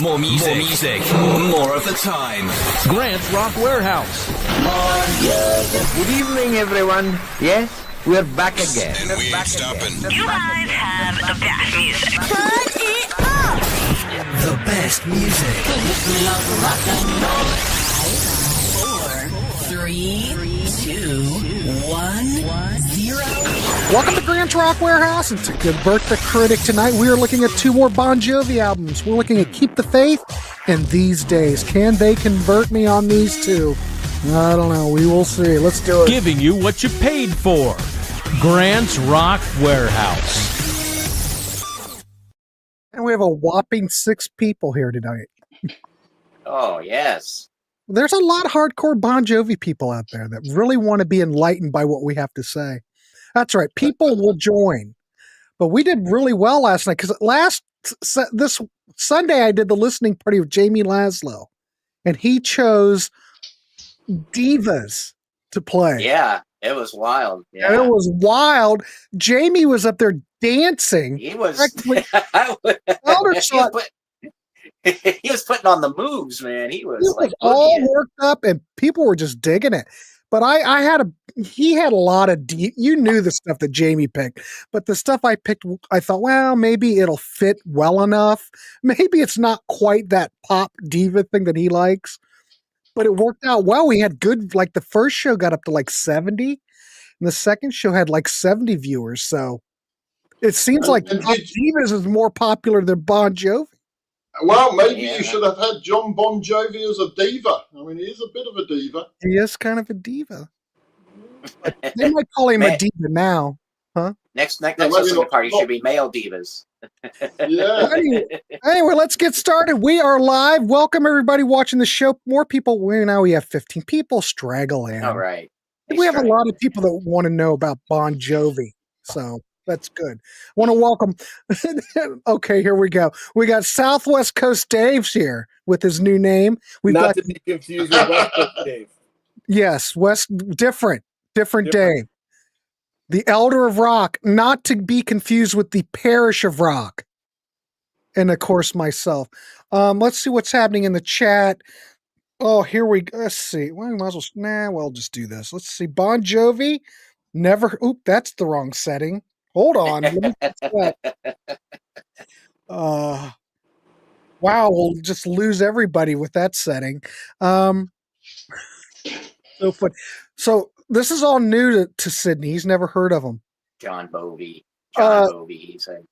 More music, more of the time. Grant's Rock Warehouse. Good evening, everyone. Yes, we're back again. And we ain't stopping. You guys have the best music. Turn it up! The best music. Four, three, two, one, zero. Welcome to Grant's Rock Warehouse, and to convert the critic tonight, we are looking at two more Bon Jovi albums. We're looking at Keep the Faith and These Days. Can they convert me on these two? I don't know. We will see. Let's do it. Giving you what you paid for. Grant's Rock Warehouse. And we have a whopping 6 people here tonight. Oh, yes. There's a lot of hardcore Bon Jovi people out there that really want to be enlightened by what we have to say. That's right. People will join. But we did really well last night because this Sunday I did the listening party with Jamie Laszlo, and he chose divas to play. Yeah, it was wild. Yeah. And it was wild. Jamie was up there dancing. He was, he was putting on the moves, man. He was like all worked up, and people were just digging it. But he had a lot of you knew the stuff that Jamie picked, but the stuff I picked, I thought, well, maybe it'll fit well enough. Maybe it's not quite that pop diva thing that he likes, but it worked out well. We had good, like the first show got up to like 70, and the second show had like 70 viewers. So it seems like divas is more popular than Bon Jovi. Well, maybe you should have had John Bon Jovi as a diva. I mean, he is a bit of a diva. He is kind of a diva. They might call him a diva now, huh? Next listening party should be male divas. Yeah. Anyway, let's get started. We are live. Welcome everybody watching the show. More people. Now we have 15 people straggle in. All right. We have a lot of people that want to know about Bon Jovi, so that's good. I want to welcome. Okay, here we go. We got Southwest Coast Dave's here with his new name. We've Not to be confused with West Coast Dave. Yes, different Dave. The Elder of Rock, not to be confused with the Parish of Rock. And of course, myself. Let's see what's happening in the chat. Oh, here we go. Let's see. Well, we might as well. We'll just do this. Let's see. Bon Jovi. Never. Oop, that's the wrong setting. Hold on. Let me fix that. Wow, we'll just lose everybody with that setting. So this is all new to Sydney. He's never heard of him. John Bovey. He said.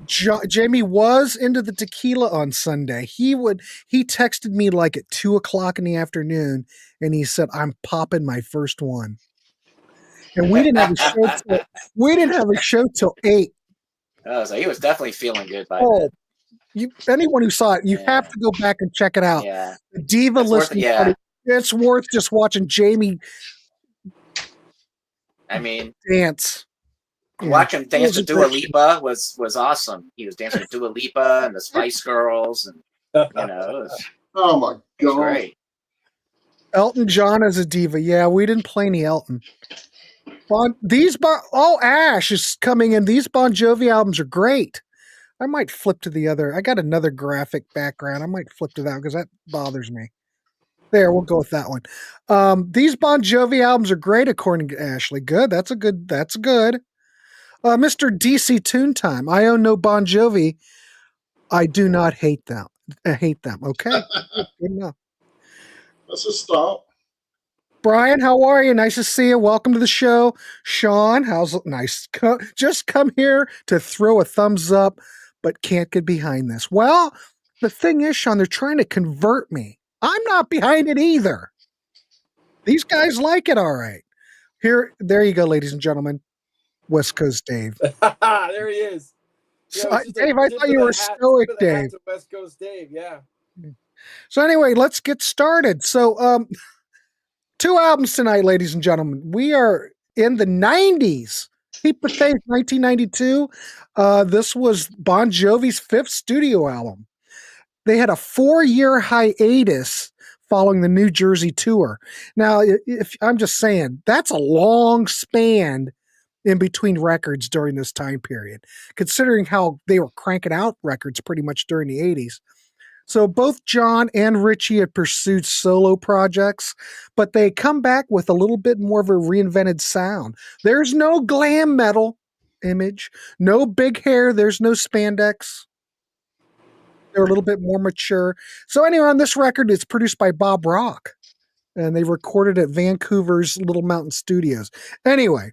Jamie was into the tequila on Sunday. He texted me like at 2:00 in the afternoon, and he said, "I'm popping my first one." And we didn't have a show till 8. Oh, so he was definitely feeling good by then. Anyone who saw it, you have to go back and check it out. Yeah. The Diva listening party. It's worth just watching Jamie. I mean, dance. Watch him dance to Dua Lipa was awesome. He was dancing to Dua Lipa and the Spice Girls, and it was, oh my god, great. Elton John as a diva. Yeah, we didn't play any Elton. Ash is coming in. These Bon Jovi albums are great. I might flip to the other. I got another graphic background. I might flip to that because that bothers me. There, we'll go with that one. These Bon Jovi albums are great, according to Ashley. Good. That's good. Mr. DC Tune Time. I own no Bon Jovi. I do not hate them. I hate them. Okay. Good enough. That's a start. Brian, how are you? Nice to see you. Welcome to the show. Sean, how's it? Nice. Just come here to throw a thumbs up, but can't get behind this. Well, the thing is, Sean, they're trying to convert me. I'm not behind it either. These guys like it all right. There you go, ladies and gentlemen. West Coast Dave. There he is. Yeah, Dave, I thought you were stoic, Dave. West Coast Dave, yeah. So anyway, let's get started. So, 2 albums tonight, ladies and gentlemen. We are in the 90s. Keep the Faith, 1992. This was Bon Jovi's 5th studio album. They had a 4-year hiatus following the New Jersey tour. Now, if I'm just saying, that's a long span in between records during this time period, considering how they were cranking out records pretty much during the 80s. So both John and Richie had pursued solo projects, but they come back with a little bit more of a reinvented sound. There's no glam metal image, no big hair, there's no spandex. They're a little bit more mature. So anyway, on this record, it's produced by Bob Rock, and they recorded at Vancouver's Little Mountain Studios. Anyway,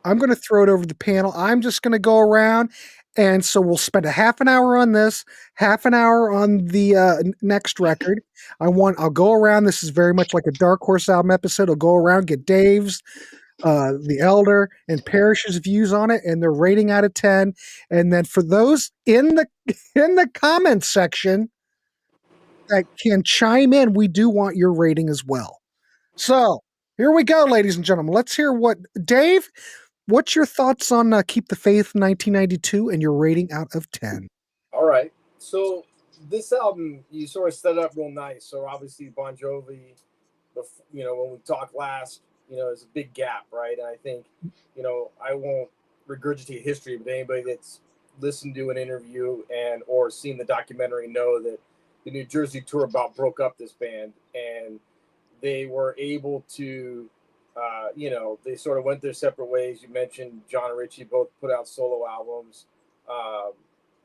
I'm going to throw it over the panel. I'm just going to go around, and so we'll spend a half an hour on this, half an hour on the next record. I'll go around. This is very much like a Dark Horse album episode. I'll go around, get Dave's, the Elder, and Parrish's views on it, and their rating out of 10. And then for those in the comments section that can chime in, we do want your rating as well. So here we go, ladies and gentlemen. Let's hear what Dave. What's your thoughts on Keep the Faith 1992 and your rating out of 10? All right. So this album, you sort of set it up real nice. So obviously Bon Jovi, when we talked last, there's a big gap, right? And I think, I won't regurgitate history, but anybody that's listened to an interview or seen the documentary know that the New Jersey tour about broke up this band, and they were able to they sort of went their separate ways. You mentioned John and Richie both put out solo albums. And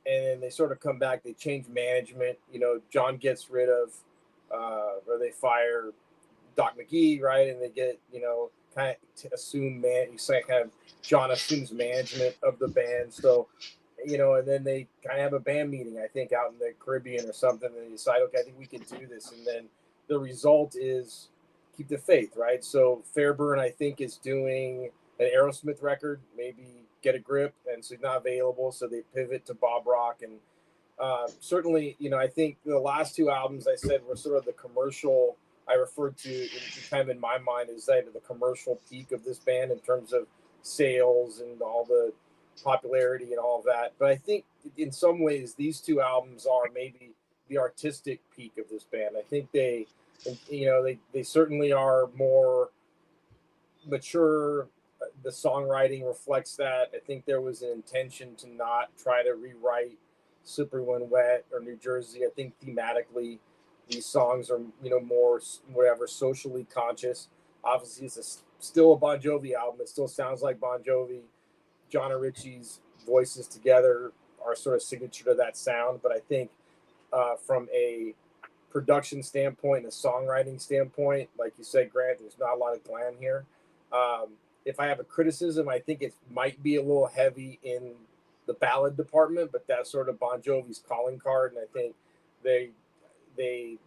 then they sort of come back. They change management. John gets rid of, or they fire Doc McGee, right? And they get, kind of assume John assumes management of the band. So, and then they kind of have a band meeting, I think, out in the Caribbean or something. And they decide, okay, I think we can do this. And then the result is Keep the Faith, right? So Fairburn, I think, is doing an Aerosmith record, maybe Get a Grip, and so he's not available, so they pivot to Bob Rock. And certainly, I think the last two albums I said were sort of the commercial, I referred to kind of in my mind as the commercial peak of this band in terms of sales and all the popularity and all of that. But I think in some ways these two albums are maybe the artistic peak of this band. I think they certainly are more mature. The songwriting reflects that. I think there was an intention to not try to rewrite Slippery When Wet or New Jersey. I think thematically these songs are, more socially conscious. Obviously, it's still a Bon Jovi album. It still sounds like Bon Jovi. John and Richie's voices together are sort of signature to that sound. But I think from a production standpoint and a songwriting standpoint, like you said, Grant, there's not a lot of glam here. If I have a criticism, I think it might be a little heavy in the ballad department, but that's sort of Bon Jovi's calling card, and I think they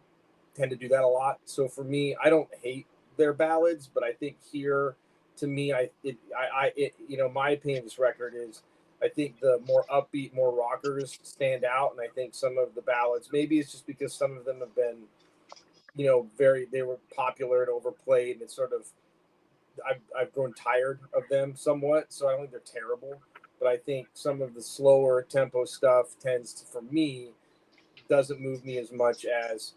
tend to do that a lot. So for me, I don't hate their ballads, but I think here, to me, my opinion of this record is, I think the more upbeat, more rockers stand out, and I think some of the ballads, maybe it's just because some of them have been, they were popular and overplayed, and it's sort of, I've grown tired of them somewhat, so I don't think they're terrible, but I think some of the slower tempo stuff for me, doesn't move me as much as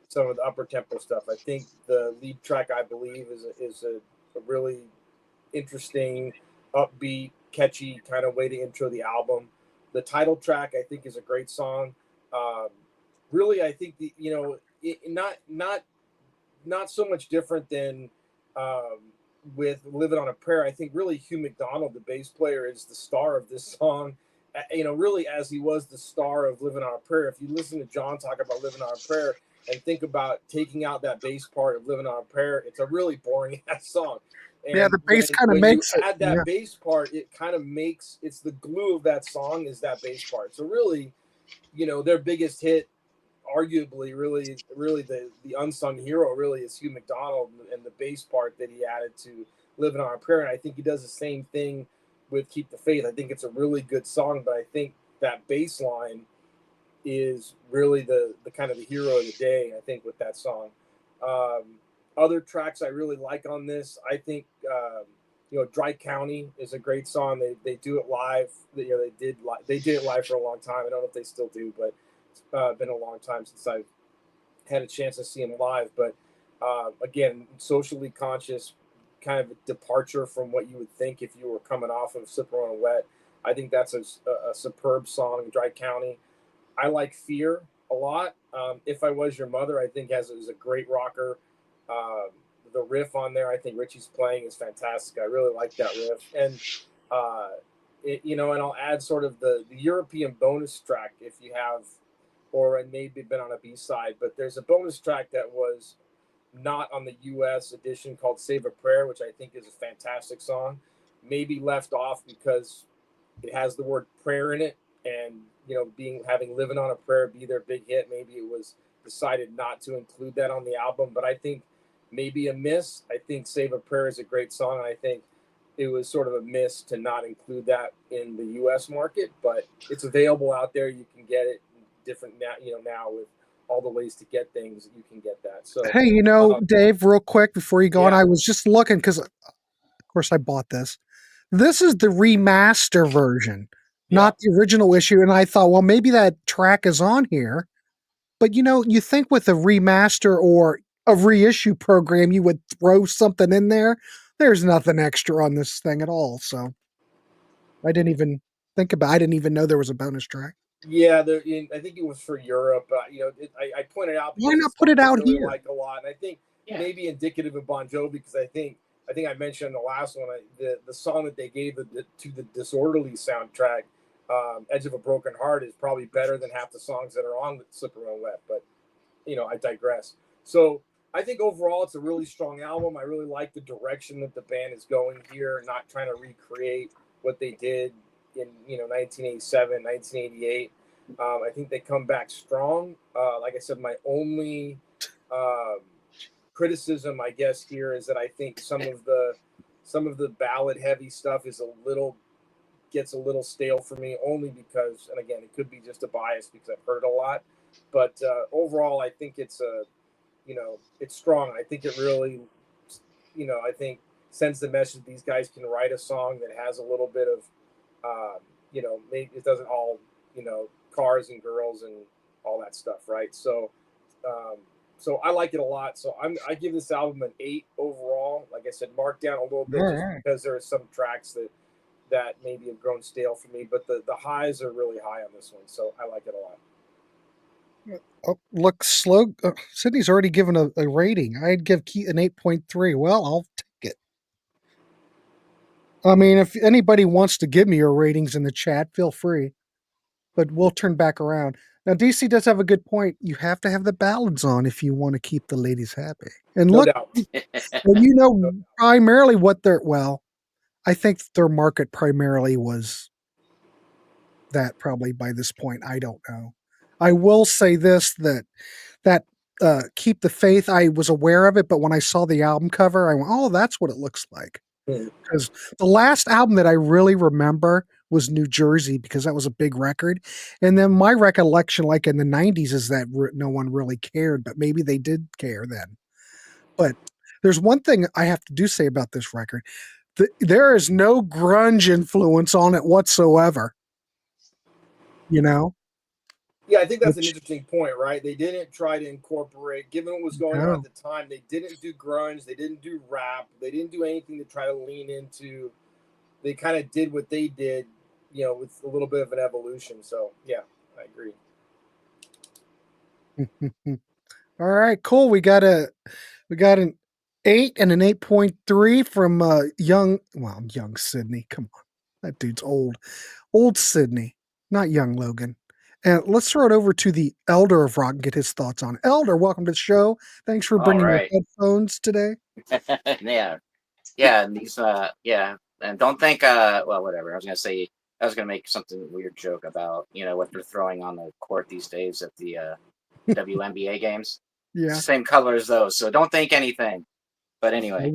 some of the upper tempo stuff. I think the lead track, I believe, is a really interesting, upbeat, catchy kind of way to intro the album. The title track, I think, is a great song. Really, I think not so much different than with Living on a Prayer. I think really Hugh McDonald, the bass player, is the star of this song. Really, as he was the star of Living on a Prayer. If you listen to John talk about Living on a Prayer and think about taking out that bass part of Living on a Prayer, it's a really boring ass song. And the bass kind of makes it. Add that bass part, it kind of makes, it's the glue of that song is that bass part. So really, their biggest hit, arguably, really the unsung hero really is Hugh McDonald and the bass part that he added to Living on a Prayer. And I think he does the same thing with Keep the Faith. I think it's a really good song, but I think that bass line is really the kind of the hero of the day, I think, with that song. Other tracks I really like on this, I think, Dry County is a great song. They do it live. They did it live for a long time. I don't know if they still do, but it's been a long time since I've had a chance to see them live. But again, socially conscious, kind of a departure from what you would think if you were coming off of Slippery When Wet. I think that's a superb song, Dry County. I like Fear a lot. If I Was Your Mother, I think is a great rocker. The riff on there, I think Richie's playing is fantastic. I really like that riff, and and I'll add sort of the European bonus track if you have, or it maybe been on a B-side, but there's a bonus track that was not on the U.S. edition called Save a Prayer, which I think is a fantastic song. Maybe left off because it has the word prayer in it, and having Living on a Prayer be their big hit, maybe it was decided not to include that on the album. But I think maybe a miss. I think Save a Prayer is a great song, and I think it was sort of a miss to not include that in the U.S. market. But it's available out there. You can get it different now. Now with all the ways to get things, you can get that. So Hey, Dave, real quick before you go on, I was just looking because, of course, I bought this. This is the remaster version, not the original issue. And I thought, well, maybe that track is on here. But, you think with a remaster or a reissue program, you would throw something in there. There's nothing extra on this thing at all. So I didn't even I didn't even know there was a bonus track. Yeah, I think it was for Europe. I pointed out. Why not put it out really here? Like a lot, and I think maybe indicative of Bon Jovi, because I think I mentioned in the last one the song that they gave to the Disorderly soundtrack, "Edge of a Broken Heart," is probably better than half the songs that are on Slippery When Wet. But I digress. So I think overall it's a really strong album. I really like the direction that the band is going here, not trying to recreate what they did in 1987, 1988. I think they come back strong. Like I said, my only criticism, I guess, here is that I think some of the ballad heavy stuff gets a little stale for me, only because, and again, it could be just a bias because I've heard it a lot, but overall I think it's it's strong. I think it really I think sends the message these guys can write a song that has a little bit of maybe it doesn't all, cars and girls and all that stuff, right? So, so I like it a lot. So I give this album an 8 overall. Like I said, marked down a little bit just because there are some tracks that maybe have grown stale for me, but the highs are really high on this one. So I like it a lot. Oh, look slow. Sydney's already given a rating. I'd give Keith an 8.3. Well, I'll take it. I mean, if anybody wants to give me your ratings in the chat, feel free. But we'll turn back around. Now, DC does have a good point. You have to have the ballads on if you want to keep the ladies happy. And No look, doubt. and primarily what I think their market primarily was that probably by this point. I don't know. I will say this, that Keep the Faith, I was aware of it, but when I saw the album cover, I went, oh, that's what it looks like. Because the last album that I really remember was New Jersey, because that was a big record. And then my recollection, like in the 90s, is that no one really cared, but maybe they did care then. But there's one thing I have to say about this record. There is no grunge influence on it whatsoever. Yeah, I think that's an interesting point, right? They didn't try to incorporate, given what was going on at the time, they didn't do grunge, they didn't do rap, they didn't do anything to try to lean into. They kind of did what they did, with a little bit of an evolution. So, yeah, I agree. All right, cool. We got an 8 and an 8.3 from young Sydney. Come on, that dude's old Sydney, not young Logan. And let's throw it over to the Elder of Rock and get his thoughts on it. Elder, welcome to the show. Thanks for bringing your headphones today. Yeah, and these and don't think well, whatever. I was gonna make something weird joke about what they're throwing on the court these days at the WNBA games. Yeah, same color as those, so don't think anything. But anyway,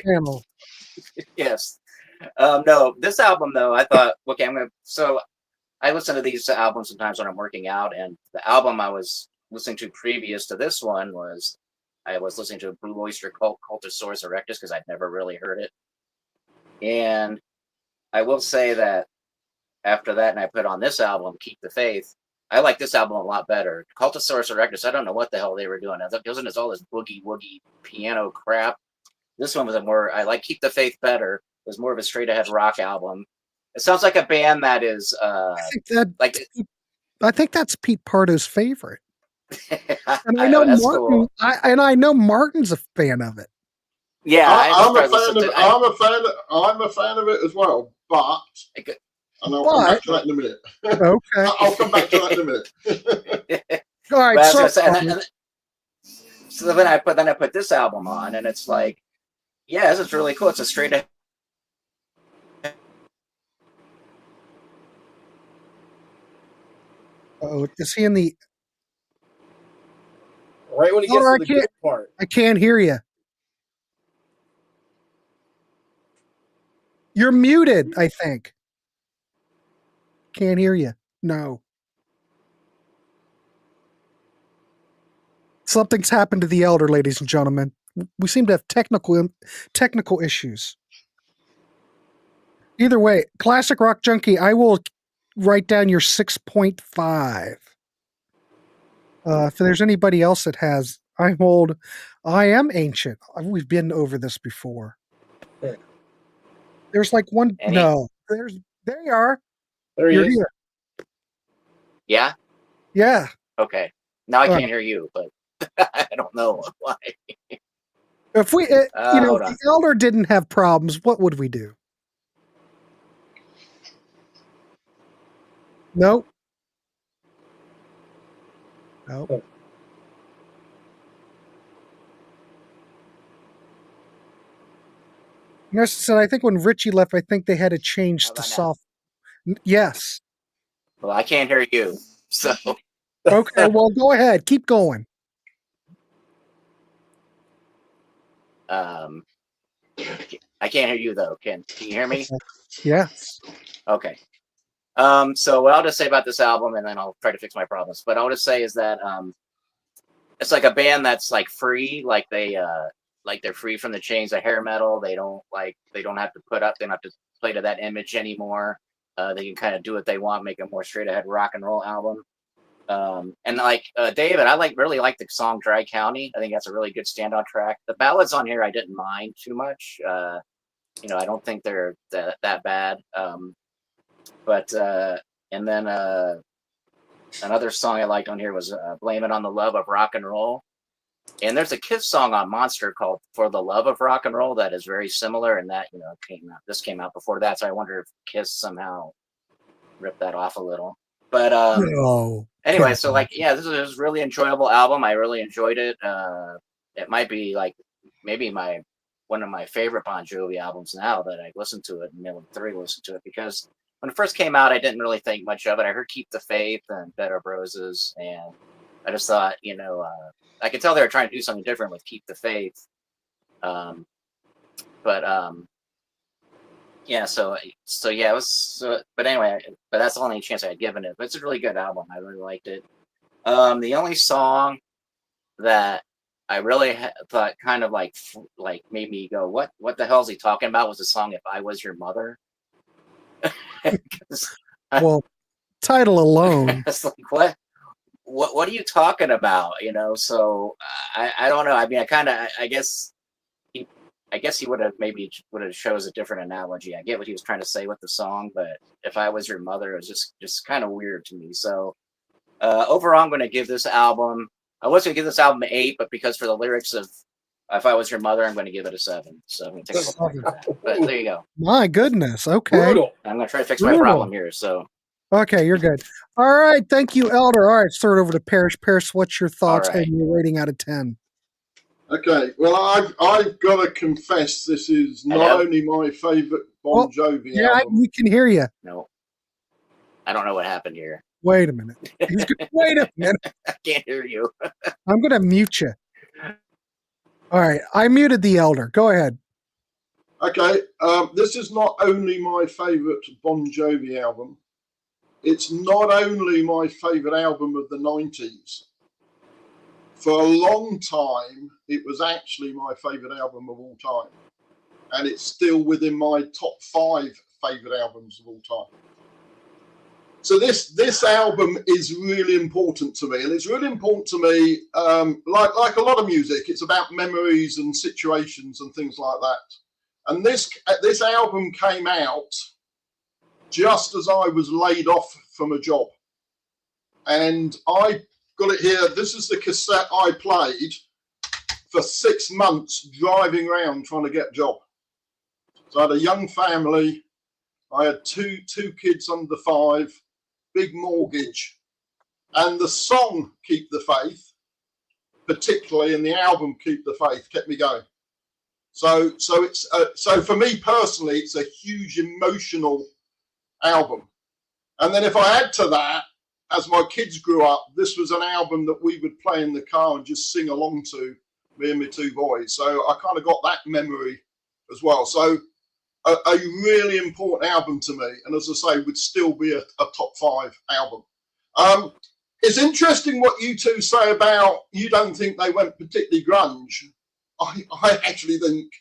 channel. Yes. No, this album though, I thought, okay, I listen to these albums sometimes when I'm working out, and the album I was listening to previous to this one was listening to Blue Oyster Cult, Cultosaurus Erectus, because I'd never really heard it. And I will say that after that, and I put on this album, Keep the Faith, I like this album a lot better. Cultosaurus Erectus, I don't know what the hell they were doing. It wasn't all this boogie woogie piano crap. This one was I like Keep the Faith better. It was more of a straight ahead rock album. It sounds like a band that is I think that's Pete Pardo's favorite. And I I know that's Martin. cool. I know Martin's a fan of it. Yeah, I'm a fan of it. I'm a fan of it as well. But and I'll come back to that in a minute. Okay. I'll come back to that in a minute. All right. But I was So, gonna say, so then I put this album on, and it's like, yeah, this is really cool. It's a straight ahead. oh, is he in the? Right when he gets to the good part. I can't hear you. You're muted, I think. Can't hear you. No. Something's happened to the elder, ladies and gentlemen. We seem to have technical issues. Either way, Classic Rock Junkie, I will write down your 6.5. If there's anybody else that has, I am ancient. We've been over this before. There's like one. No, there you are. There he is. Here. Yeah. Yeah. Okay. Now I can't hear you, but I don't know why. If we, if the elder didn't have problems, what would we do? Nope. Nope. Nurse said, I think when Richie left, I think they had to change the soft. Yes. Well, I can't hear you, so. Okay, well, go ahead. Keep going. I can't hear you though. Can you hear me? Yes. Okay. So what I'll just say about this album, and then I'll try to fix my problems. But I'll just say is that it's like a band that's like free, like they're free from the chains of hair metal. They don't have to they don't have to play to that image anymore. They can kind of do what they want, make a more straight ahead rock and roll album. And like David, I really like the song Dry County. I think that's a really good standout track. The ballads on here I didn't mind too much. I don't think they're that bad. But and then another song I liked on here was Blame It on the Love of Rock and Roll. And there's a Kiss song on Monster called For the Love of Rock and Roll that is very similar, and that this came out before that, so I wonder if Kiss somehow ripped that off a little. But anyway, so like, yeah, this is a really enjoyable album. I really enjoyed it. It might be like maybe one of my favorite Bon Jovi albums now that I listened to it and really thoroughly listened to it, because when it first came out, I didn't really think much of it. I heard Keep the Faith and Bed of Roses, and I just thought, I could tell they were trying to do something different with Keep the Faith. Yeah, so yeah, it was. But anyway, but that's the only chance I had given it. But it's a really good album. I really liked it. The only song that I really thought kind of like made me go, what the hell is he talking about? Was the song If I Was Your Mother. Well, title alone. It's like, what are you talking about? So I don't know. I mean, I guess he would have chose a different analogy. I get what he was trying to say with the song, but If I Was Your Mother, it was just kind of weird to me. So overall, I'm going to give this album. I was going to give this album an 8, but because for the lyrics of If I Was Your Mother, I'm going to give it a 7. So I'm going to take a look at that. But there you go. My goodness. Okay. Brutal. I'm going to try to fix my problem here. So. Okay, you're good. All right. Thank you, Elder. All right, let's throw it over to Parrish. Parrish, what's your thoughts and your rating out of 10? Okay, well, I've got to confess, this is not only my favourite Bon Jovi album. We can hear you. No, I don't know what happened here. Wait a minute. Wait a minute. I can't hear you. I'm going to mute you. All right, I muted the Elder. Go ahead. Okay, this is not only my favourite Bon Jovi album, it's not only my favourite album of the 90s. For a long time, it was actually my favourite album of all time. And it's still within my top 5 favourite albums of all time. So this album is really important to me. And it's really important to me, like a lot of music, it's about memories and situations and things like that. And this album came out just as I was laid off from a job. and I got it here. This is the cassette I played for 6 months driving around trying to get a job. So I had a young family. I had two kids under 5, big mortgage, and the song "Keep the Faith," particularly, and the album "Keep the Faith," kept me going. So it's so for me personally, it's a huge emotional album. And then if I add to that, as my kids grew up, this was an album that we would play in the car and just sing along to, me and my 2 boys. So I kind of got that memory as well. So a really important album to me, and as I say, would still be a top 5 album. It's interesting what you two say about you don't think they went particularly grunge. I actually think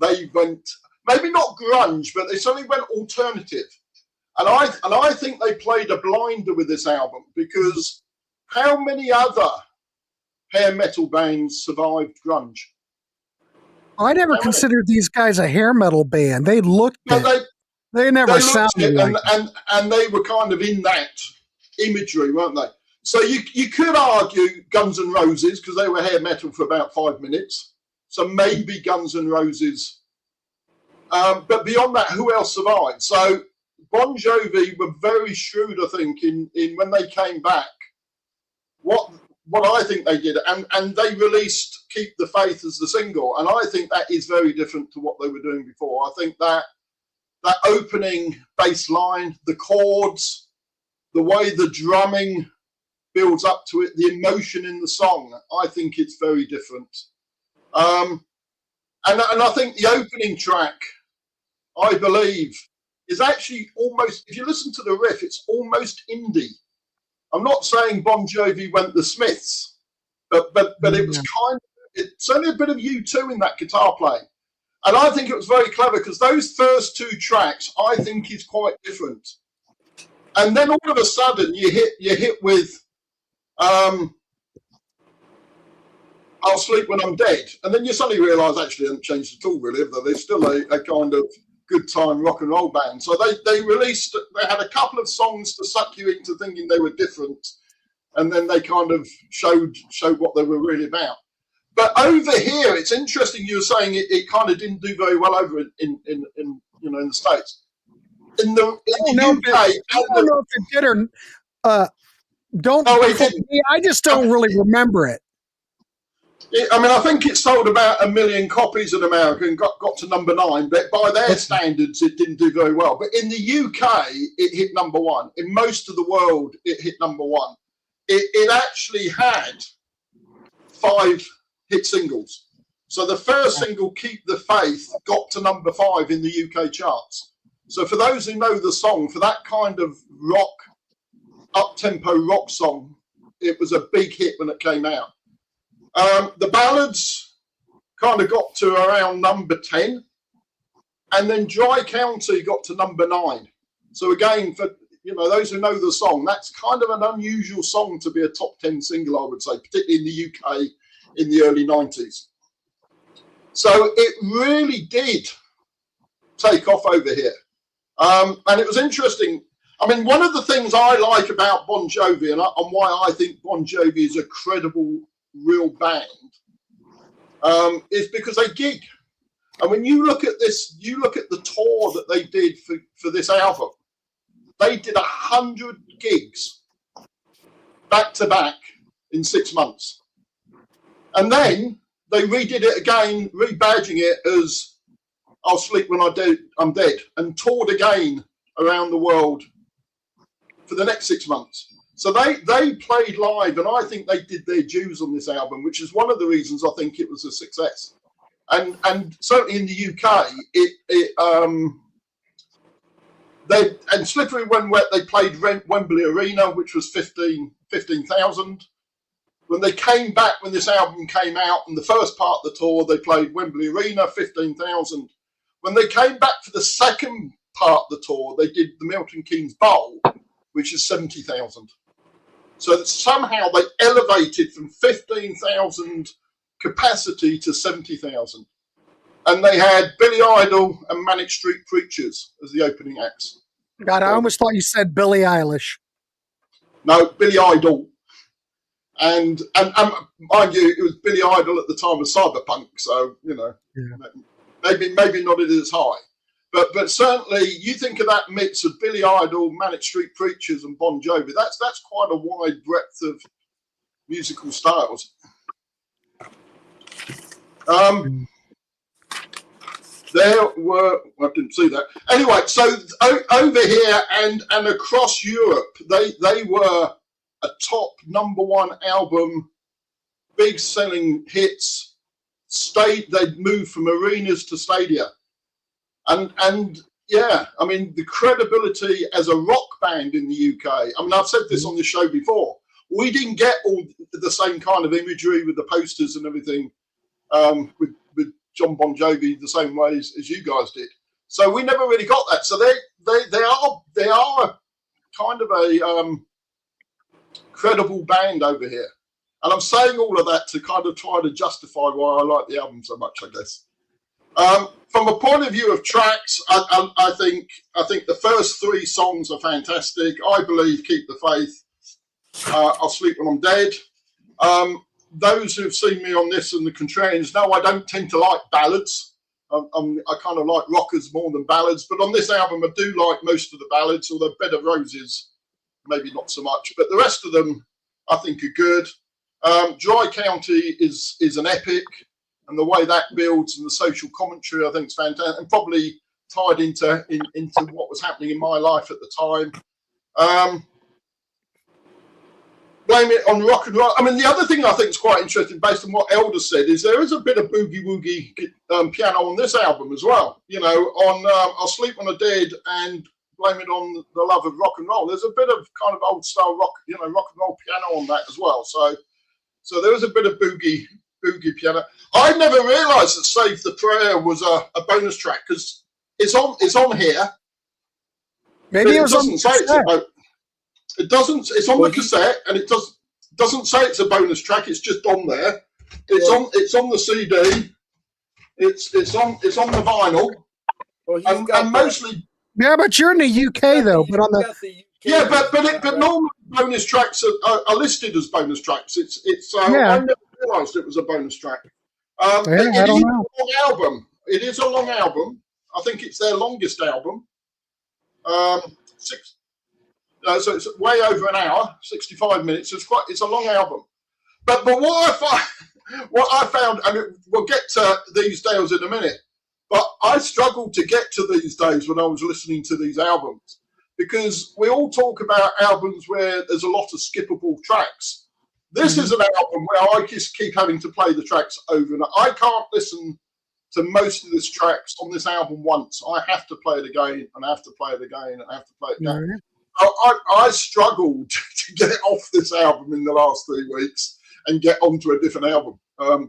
they went, maybe not grunge, but they certainly went alternative. And I think they played a blinder with this album, because how many other hair metal bands survived grunge? I never considered these guys a hair metal band. They looked it. They never sounded like it. And they were kind of in that imagery, weren't they? So you could argue Guns N' Roses, because they were hair metal for about 5 minutes. So maybe Guns N' Roses. But beyond that, who else survived? So Bon Jovi were very shrewd, I think, in when they came back. What I think they did, and they released "Keep the Faith" as the single, and I think that is very different to what they were doing before. I think that opening bass line, the chords, the way the drumming builds up to it, the emotion in the song, I think it's very different. And I think the opening track, I believe, is actually almost, if you listen to the riff, it's almost indie. I'm not saying Bon Jovi went the Smiths, but it was kind of, it's only a bit of U2 in that guitar playing. And I think it was very clever, because those first 2 tracks, I think, is quite different. And then all of a sudden you hit with "I'll Sleep When I'm Dead," and then you suddenly realise actually it hasn't changed at all, really, have they? They're still a kind of good time rock and roll band. So they had a couple of songs to suck you into thinking they were different, and then they kind of showed what they were really about. But over here, it's interesting. You were saying it kind of didn't do very well over in the States. In the UK, I don't know if it did or don't. Oh, it didn't. I just don't really remember it. I think it sold about 1 million copies in America and got to number 9, but by their standards, it didn't do very well. But in the UK, it hit number 1. In most of the world, it hit number 1. It actually had 5 hit singles. So the first single, "Keep the Faith," got to number 5 in the UK charts. So for those who know the song, for that kind of rock, up-tempo rock song, it was a big hit when it came out. The ballads kind of got to around number 10, and then "Dry County" got to number 9. So again, for those who know the song, that's kind of an unusual song to be a top 10 single, I would say, particularly in the UK in the early 90s. So it really did take off over here, and it was interesting. One of the things I like about Bon Jovi, and why I think Bon Jovi is a credible, real band, is because they gig. And when you look at this, you look at the tour that they did for this album, they did 100 gigs back to back in 6 months. And then they redid it again, rebadging it as "I'll Sleep When I'm Dead," and toured again around the world for the next 6 months. So they played live, and I think they did their dues on this album, which is one of the reasons I think it was a success. And certainly in the UK, and "Slippery When Wet," they played Wembley Arena, which was 15,000. When they came back, when this album came out, in the first part of the tour, they played Wembley Arena, 15,000. When they came back for the second part of the tour, they did the Milton Keynes Bowl, which is 70,000. So somehow they elevated from 15,000 capacity to 70,000. And they had Billy Idol and Manic Street Preachers as the opening acts. God, I almost thought you said Billie Eilish. No, Billy Idol. And mind you, it was Billy Idol at the time of Cyberpunk, so maybe not as high, but certainly you think of that mix of Billy Idol, Manic Street Preachers, and Bon Jovi. That's quite a wide breadth of musical styles. There were, I didn't see that. Anyway, so over here and across Europe, they were a top #1 album, big selling hits. They'd moved from arenas to stadia, and yeah, I mean the credibility as a rock band in the UK. I mean, I've said this on the show before. We didn't get all the same kind of imagery with the posters and everything with John Bon Jovi the same way as you guys did. So we never really got that. So they are kind of a credible band over here. And I'm saying all of that to kind of try to justify why I like the album so much, I guess. From a point of view of tracks, I think the first 3 songs are fantastic. I Believe, Keep the Faith, I'll Sleep When I'm Dead. Those who've seen me on this and the Contrarians know I don't tend to like ballads. I kind of like rockers more than ballads. But on this album, I do like most of the ballads, although Bed of Roses, maybe not so much. But the rest of them, I think, are good. Dry County is an epic. And the way that builds and the social commentary, I think, is fantastic. And probably tied into what was happening in my life at the time. Blame It on Rock and Roll. I mean, the other thing I think is quite interesting, based on what Elder said, is there is a bit of boogie woogie piano on this album as well. You know, on I'll Sleep When I'm Dead and Blame It on the Love of Rock and Roll. There's a bit of kind of old style rock and roll piano on that as well. So there was a bit of boogie piano. I never realised that Save the Prayer was a bonus track because it's on here. Maybe it was on cassette. It doesn't. It's on the cassette, and it doesn't say it's a bonus track. It's just on there. It's on the CD. It's on the vinyl, and mostly. Yeah, but you're in the UK though. But on the yeah, but normally bonus tracks are listed as bonus tracks. I never realised it was a bonus track. I don't know. A long album. It is a long album. I think it's their longest album. So it's way over an hour, 65 minutes. It's a long album. But what I found, and we'll get to These Days in a minute, but I struggled to get to These Days when I was listening to these albums, because we all talk about albums where there's a lot of skippable tracks. This is an album where I just keep having to play the tracks over and over. I can't listen to most of the tracks on this album once. I have to play it again, and I have to play it again, and I have to play it again. Mm-hmm. I struggled to get off this album in the last 3 weeks and get onto a different album,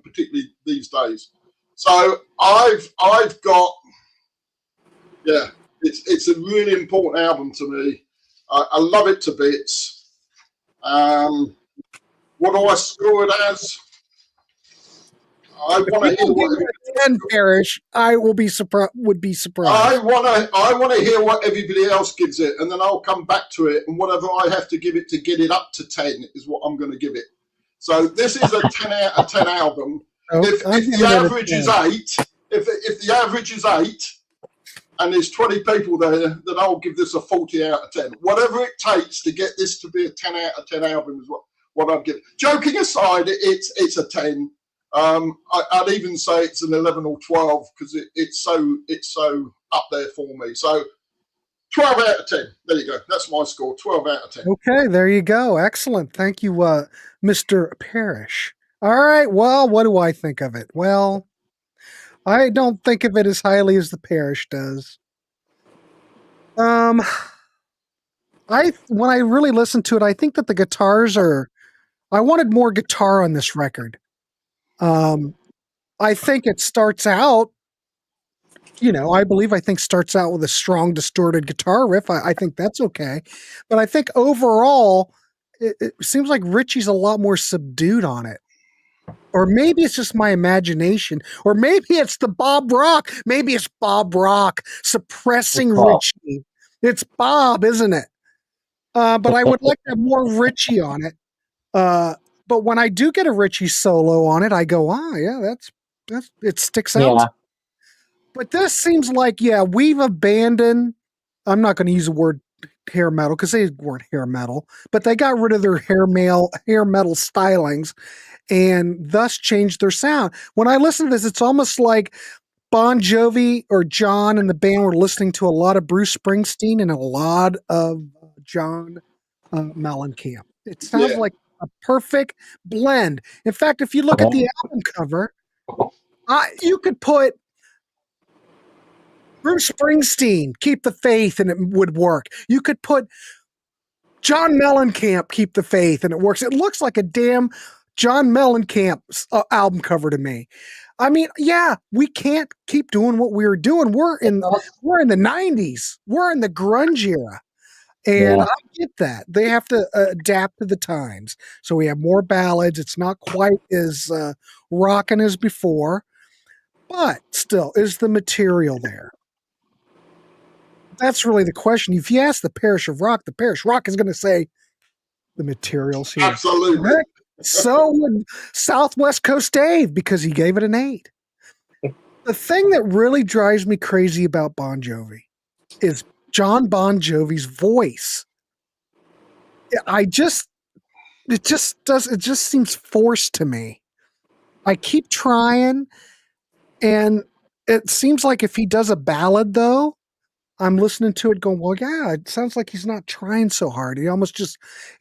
particularly These Days. So I've got, it's a really important album to me. I love it to bits. What do I score it as? I want to hear 10 Parish. I would be surprised. I want to hear what everybody else gives it, and then I'll come back to it. And whatever I have to give it to get it up to 10 is what I'm going to give it. So this is a 10 out of 10 album. If the average is 8, if the average is 8, and there's 20 people there, then I'll give this a 40 out of 10. Whatever it takes to get this to be a 10 out of 10 album is what I'd give it. Joking aside, it's a 10. I'd even say it's an 11 or 12 because it's so up there for me. So 12 out of 10. There you go. That's my score. 12 out of 10. Okay, there you go. Excellent. Thank you, Mr. Parrish. All right. Well, what do I think of it? Well, I don't think of it as highly as the Parrish does. When I really listened to it, I think that the guitars I wanted more guitar on this record. I think it starts out, I think starts out with a strong distorted guitar riff. I think that's okay. But I think overall, it seems like Richie's a lot more subdued on it. Or maybe it's just my imagination. Or maybe it's the Bob Rock. Maybe it's Bob Rock suppressing Richie. It's Bob, isn't it? But I would like to have more Richie on it. But when I do get a Richie solo on it, I go, yeah, that's it sticks out. Yeah. But this seems like, yeah, we've abandoned. I'm not going to use the word hair metal because they weren't hair metal, but they got rid of their hair metal stylings and thus changed their sound. When I listen to this, it's almost like Bon Jovi or John and the band were listening to a lot of Bruce Springsteen and a lot of John Mellencamp. It sounds like a perfect blend. In fact, if you look at the album cover, you could put Bruce Springsteen, Keep the Faith, and it would work. You could put John Mellencamp, Keep the Faith, and it works. It looks like a damn John Mellencamp album cover to me. I mean, yeah, we can't keep doing what we were doing. We're in the 90s. We're in the grunge era. And I get that. They have to adapt to the times. So we have more ballads. It's not quite as rocking as before. But still, is the material there? That's really the question. If you ask the Parish of Rock is going to say the material's here. Absolutely. Right? So would Southwest Coast Dave because he gave it an 8. The thing that really drives me crazy about Bon Jovi is John Bon Jovi's voice. It just seems forced to me. I keep trying, and it seems like if he does a ballad though, I'm listening to it going, well, yeah, it sounds like he's not trying so hard. It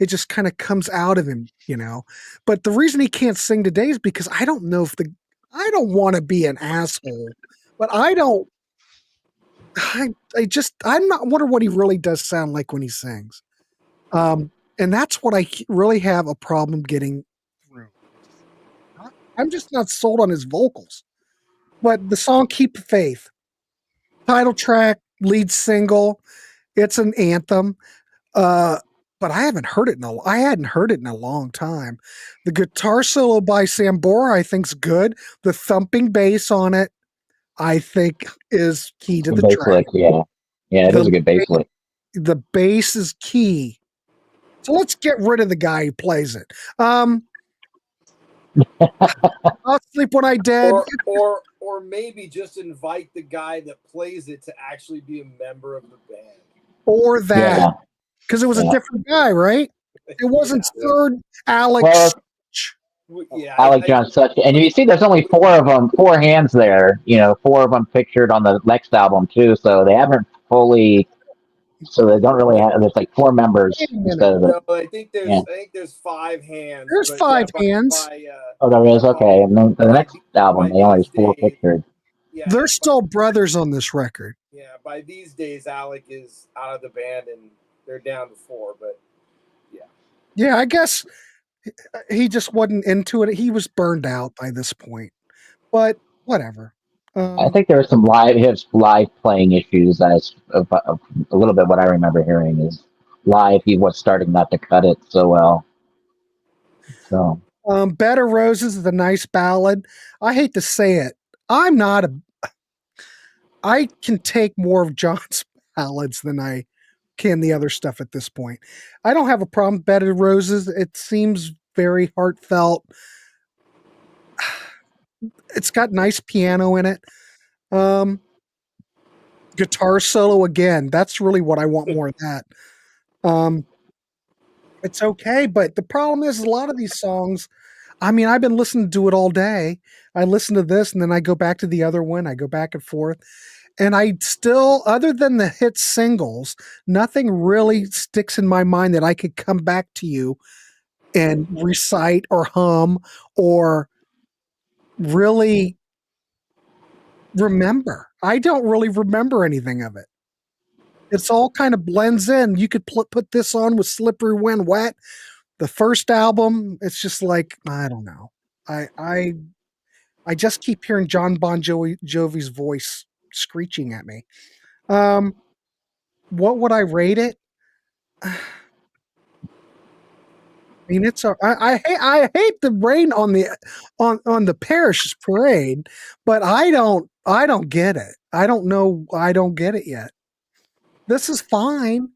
just kind of comes out of him, you know. But the reason he can't sing today is because I don't want to be an asshole, but I'm not wonder what he really does sound like when he sings. And that's what I really have a problem getting through. I'm just not sold on his vocals. But the song Keep the Faith, title track, lead single, it's an anthem. But I hadn't heard it in a long time. The guitar solo by Sambora I think's good. The thumping bass on it I think is key to the bass track. lick, yeah, it is a good bass lick. The bass is key. So let's get rid of the guy who plays it. I'll sleep when I dead. Or maybe just invite the guy that plays it to actually be a member of the band. Or that. Because it was a different guy, right? It wasn't third Alex. Alec John Such. And you see there's only 4 of them, 4 hands there, 4 of them pictured on the next album too, so they haven't fully, so they don't really have, there's like 4 members instead of it. No, I think there's 5 hands. There's 5 hands. Oh, there is? Okay. And then the next album, they only have 4 pictured. Yeah, they're still brothers on this record. Yeah, by these days, Alec is out of the band and they're down to 4, but yeah. Yeah, I guess he just wasn't into it. He was burned out by this point, but whatever. I think there were some live playing issues. As a little bit what I remember hearing is live, he was starting not to cut it so well. So, Bed of Roses is a nice ballad. I hate to say it. I can take more of John's ballads than I can the other stuff at this point. I don't have a problem with Bed of Roses. It seems very heartfelt. It's got nice piano in it. Guitar solo again. That's really what I want more of that. It's okay, but the problem is a lot of these songs, I mean, I've been listening to it all day. I listen to this and then I go back to the other one. I go back and forth. And I still, other than the hit singles, nothing really sticks in my mind that I could come back to you and recite or hum or really remember. I don't really remember anything of it. It's all kind of blends in. You could put this on with Slippery When Wet. The first album, it's just like, I don't know. I just keep hearing John Bon Jovi's voice screeching at me. What would I rate it? I mean, I hate the rain on the Parish's parade, but I don't get it. I don't know. I don't get it yet. This is fine.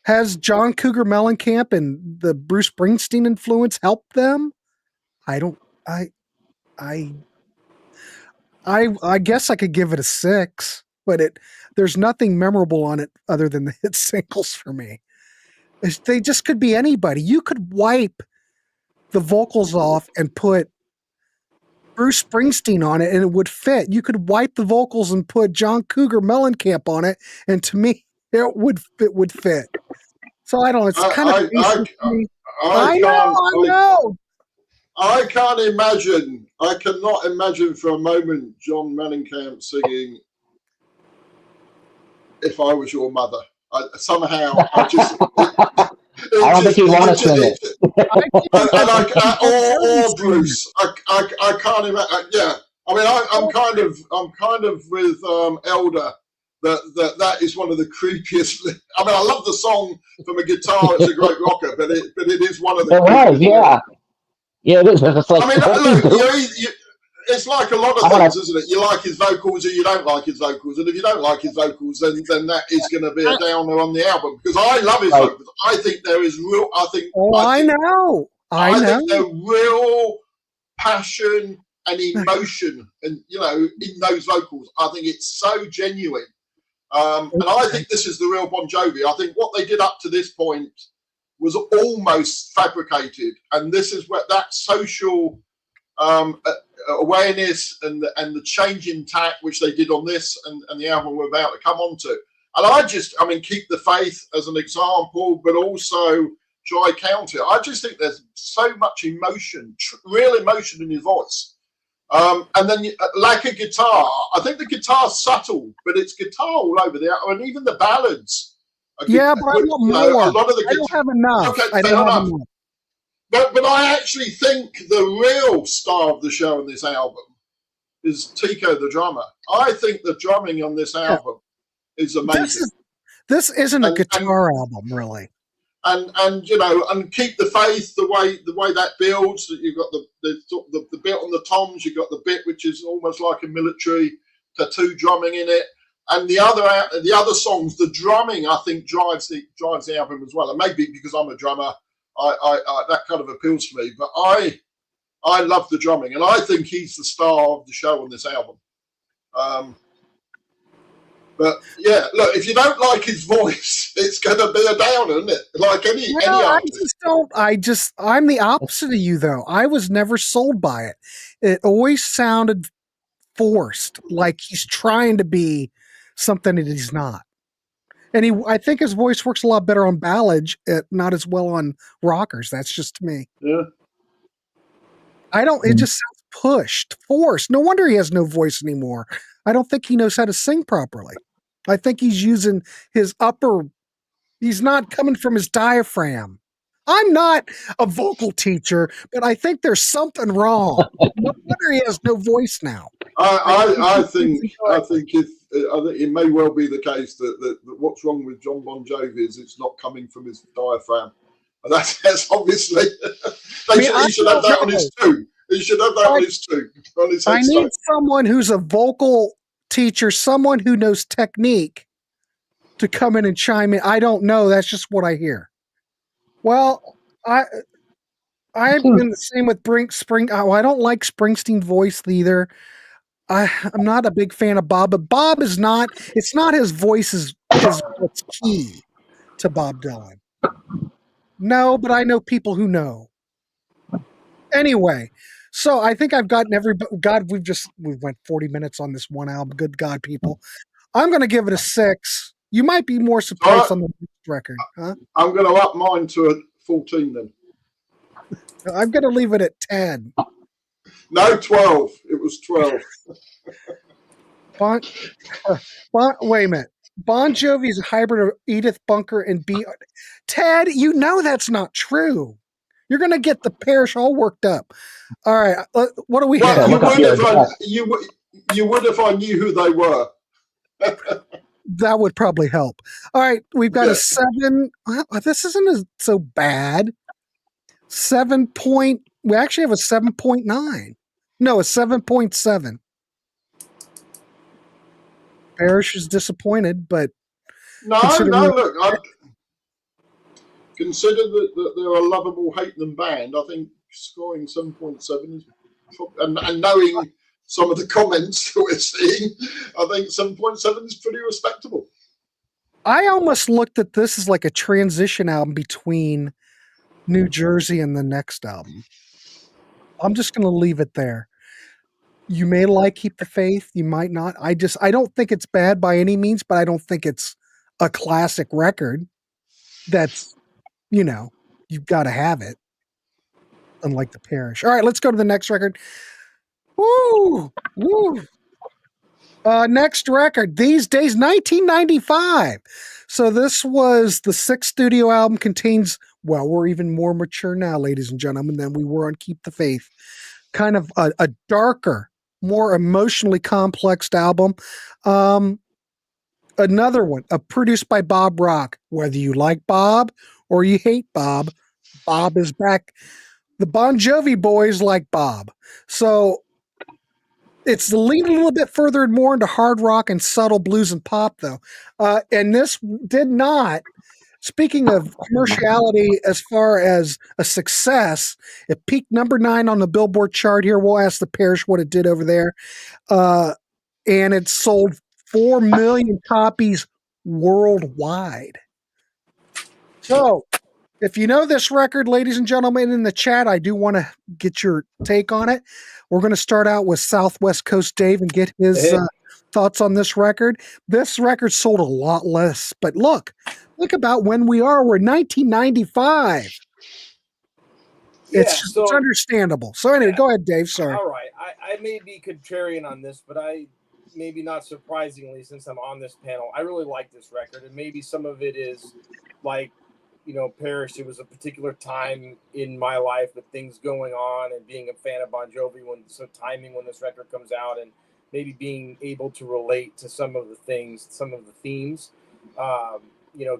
Has John Cougar Mellencamp and the Bruce Springsteen influence helped them? I don't. I guess I could give it a 6, but there's nothing memorable on it other than the hit singles for me. They just could be anybody. You could wipe the vocals off and put Bruce Springsteen on it and it would fit. You could wipe the vocals and put John Cougar Mellencamp on it, and to me, it would fit. So I don't know. It's kind of I know. I can't imagine. I cannot imagine for a moment John Mellencamp singing "If I Was Your Mother." I don't think you want to sing it. or Bruce. I can't imagine. Yeah, I mean, I'm kind of with Elder. That is one of the creepiest. I mean, I love the song from a guitar. It's a great rocker, but it is one of the. It was, yeah. Yeah, it is. It's like, I mean, look, it's like a lot of things, isn't it? You like his vocals or you don't like his vocals, and if you don't like his vocals, then that is going to be a downer on the album. Because I love his vocals. I think there is real. I think there's real passion and emotion, and in those vocals. I think it's so genuine, and I think this is the real Bon Jovi. I think what they did up to this point was almost fabricated, and this is where that social awareness and the change in tack which they did on this and the album we're about to come on to. And I mean, Keep the Faith as an example, but also Dry County. I just think there's so much emotion, real emotion in his voice. And then like a guitar, I think the guitar's subtle, but it's guitar all over there, and even the ballads. Yeah, but I want more. I don't have enough. Okay, I don't have enough. But I actually think the real star of the show on this album is Tico, the drummer. I think the drumming on this album is amazing. This isn't a guitar album, really. And Keep the Faith, the way that builds. You've got the bit on the toms. You've got the bit which is almost like a military tattoo drumming in it. And the other songs, the drumming, I think drives the album as well. And maybe because I'm a drummer, I that kind of appeals to me. But I love the drumming, and I think he's the star of the show on this album. But yeah, look, if you don't like his voice, it's going to be a downer, isn't it? Like any artist. I'm the opposite of you, though. I was never sold by it. It always sounded forced, like he's trying to be something that he's not. And I think his voice works a lot better on ballads, not as well on rockers. That's just me. Yeah. It just sounds pushed, forced. No wonder he has no voice anymore. I don't think he knows how to sing properly. I think he's using his he's not coming from his diaphragm. I'm not a vocal teacher, but I think there's something wrong. No wonder he has no voice now. I think it may well be the case that what's wrong with John Bon Jovi is it's not coming from his diaphragm. And that's obviously he should have that on his tube. He should have that on his tube. I need someone who's a vocal teacher, someone who knows technique to come in and chime in. I don't know. That's just what I hear. Well, I've been the same with I don't like Springsteen's voice either. I'm not a big fan of Bob, but Bob is not. It's not his voice is what's key to Bob Dylan. No, but I know people who know. Anyway, so I think I've gotten God, we went 40 minutes on this one album. Good God, people. I'm going to give it a 6. You might be more surprised on the next record. Huh? I'm going to up mine to a 14 then. I'm going to leave it at 10. No, 12. It was 12. Wait a minute. Bon Jovi is a hybrid of Edith Bunker and B. Ted, you know that's not true. You're going to get the parish all worked up. All right. What do we have? You would if I knew who they were. That would probably help. All right. We've got a 7. Well, this isn't so bad. 7 point. We actually have a 7.9. No, a 7.7. Parrish is disappointed, but no. Look, consider that they're a lovable, hate them band. I think scoring 7.7 is, and knowing some of the comments that we're seeing, I think 7.7 is pretty respectable. I almost looked at this as like a transition album between New Jersey and the next album. I'm just going to leave it there. You may like Keep the Faith, you might not. I don't think it's bad by any means, but I don't think it's a classic record that's, you've got to have it, unlike The Parish. All right, let's go to the next record. Woo! Woo! Next record, These Days, 1995. So this was the sixth studio album, contains, well, we're even more mature now, ladies and gentlemen, than we were on Keep the Faith. Kind of a darker, more emotionally complex album. Another one, produced by Bob Rock. Whether you like Bob or you hate Bob, Bob is back. The Bon Jovi boys like Bob. So it's leaned a little bit further and more into hard rock and subtle blues and pop, though. And this did not, speaking of commerciality as far as a success, it peaked number 9 on the Billboard chart here. We'll ask the Parish what it did over there. And it sold 4 million copies worldwide. So, if you know this record, ladies and gentlemen, in the chat, I do want to get your take on it. We're going to start out with Southwest Coast Dave and get his thoughts on this record. This record sold a lot less, but look about when we are. We're 1995. It's understandable. So anyway, go ahead, Dave. Sorry. All right. I may be contrarian on this, but maybe not surprisingly, since I'm on this panel, I really like this record. And maybe some of it is like, Parish, it was a particular time in my life with things going on and being a fan of Bon Jovi timing when this record comes out and maybe being able to relate to some of the things, some of the themes,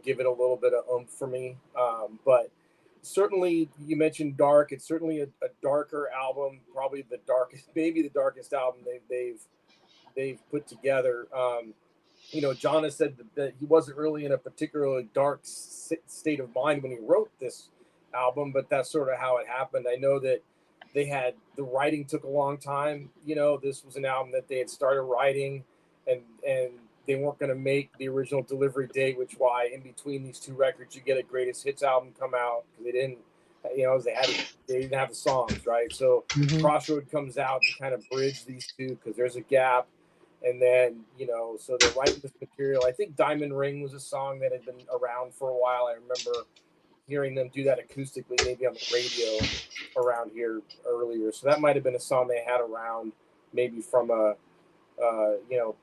give it a little bit of oomph for me. But certainly you mentioned dark. It's certainly a darker album, probably maybe the darkest album they've put together. John has said that he wasn't really in a particularly dark state of mind when he wrote this album, but that's sort of how it happened. I know that the writing took a long time. This was an album that they had started writing and they weren't going to make the original delivery date, which why in between these two records, you get a greatest hits album come out because they didn't, they didn't have the songs, right? So Crossroad comes out to kind of bridge these two because there's a gap. And then, so they're writing this material. I think Diamond Ring was a song that had been around for a while. I remember hearing them do that acoustically, maybe on the radio around here earlier. So that might have been a song they had around, maybe from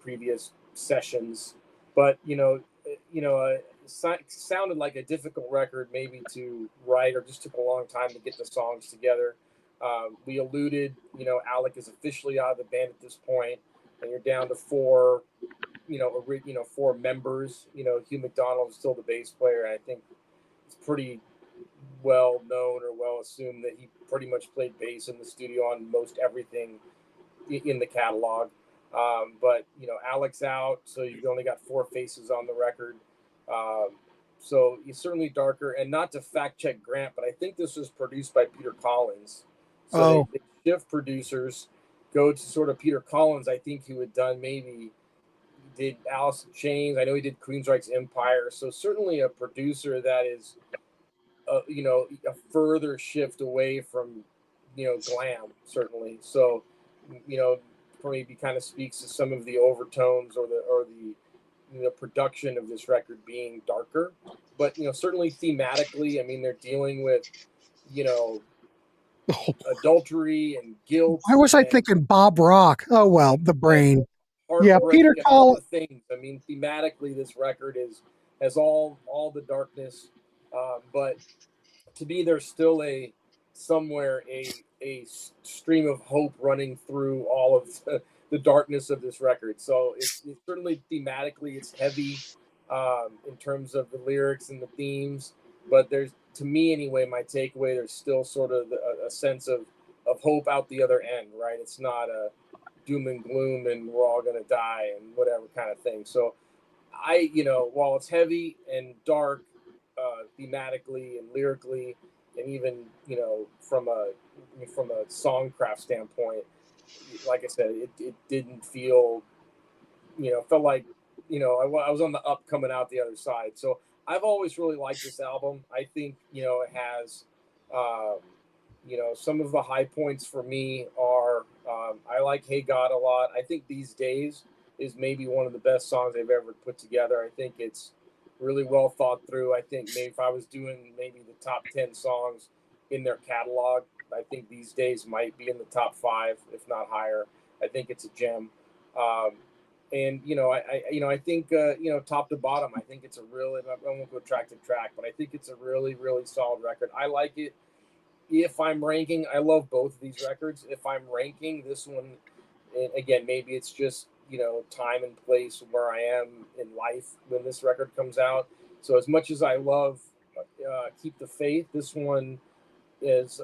previous sessions. But, it sounded like a difficult record maybe to write, or just took a long time to get the songs together. We alluded, Alec is officially out of the band at this point. And you're down to 4 members. Hugh McDonald is still the bass player. And I think it's pretty well known or well assumed that he pretty much played bass in the studio on most everything in the catalog. But Alec's out, so you've only got 4 faces on the record. So he's certainly darker. And not to fact check Grant, but I think this was produced by Peter Collins. So they shift producers. Go to sort of Peter Collins, I think he had done did Alice in Chains. I know he did Queensryche's Empire. So certainly a producer that is, a further shift away from, glam, certainly. So, maybe kind of speaks to some of the overtones or the production of this record being darker. But, certainly thematically, I mean, they're dealing with, adultery and guilt. Why was I thinking Bob Rock? Oh, well, the brain. Yeah, Peter Collins. Things. I mean, thematically, this record has all the darkness, but to me, there's still a stream of hope running through all of the darkness of this record. So it's certainly thematically, it's heavy in terms of the lyrics and the themes, but there's, to me anyway, my takeaway, there's still sort of a sense of hope out the other end, right? It's not a doom and gloom and we're all going to die and whatever kind of thing. So while it's heavy and dark, thematically and lyrically, and even from a songcraft standpoint. Like I said, it didn't feel, felt like, I was on the up coming out the other side. So I've always really liked this album. I think, it has, some of the high points for me are, I like Hey God a lot. I think These Days is maybe one of the best songs they've ever put together. I think it's really well thought through. I think maybe if I was doing maybe the top 10 songs in their catalog, I think These Days might be in the top 5, if not higher. I think it's a gem. And I think top to bottom, I think it's a really, I won't go track to track, but I think it's a really, really solid record. I like it. If I'm ranking, I love both of these records. If I'm ranking this one, and again, maybe it's just time and place where I am in life when this record comes out. So as much as I love Keep the Faith, this one is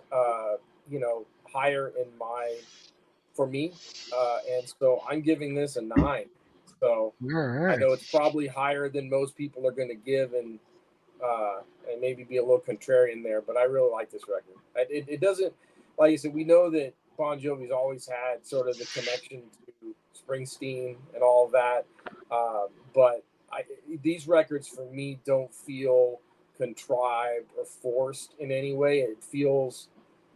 higher for me, and so I'm giving this a 9. So I know it's probably higher than most people are going to give, and maybe be a little contrarian there, but I really like this record. It doesn't, like I said, we know that Bon Jovi's always had sort of the connection to Springsteen and all of that, but these records for me don't feel contrived or forced in any way. It feels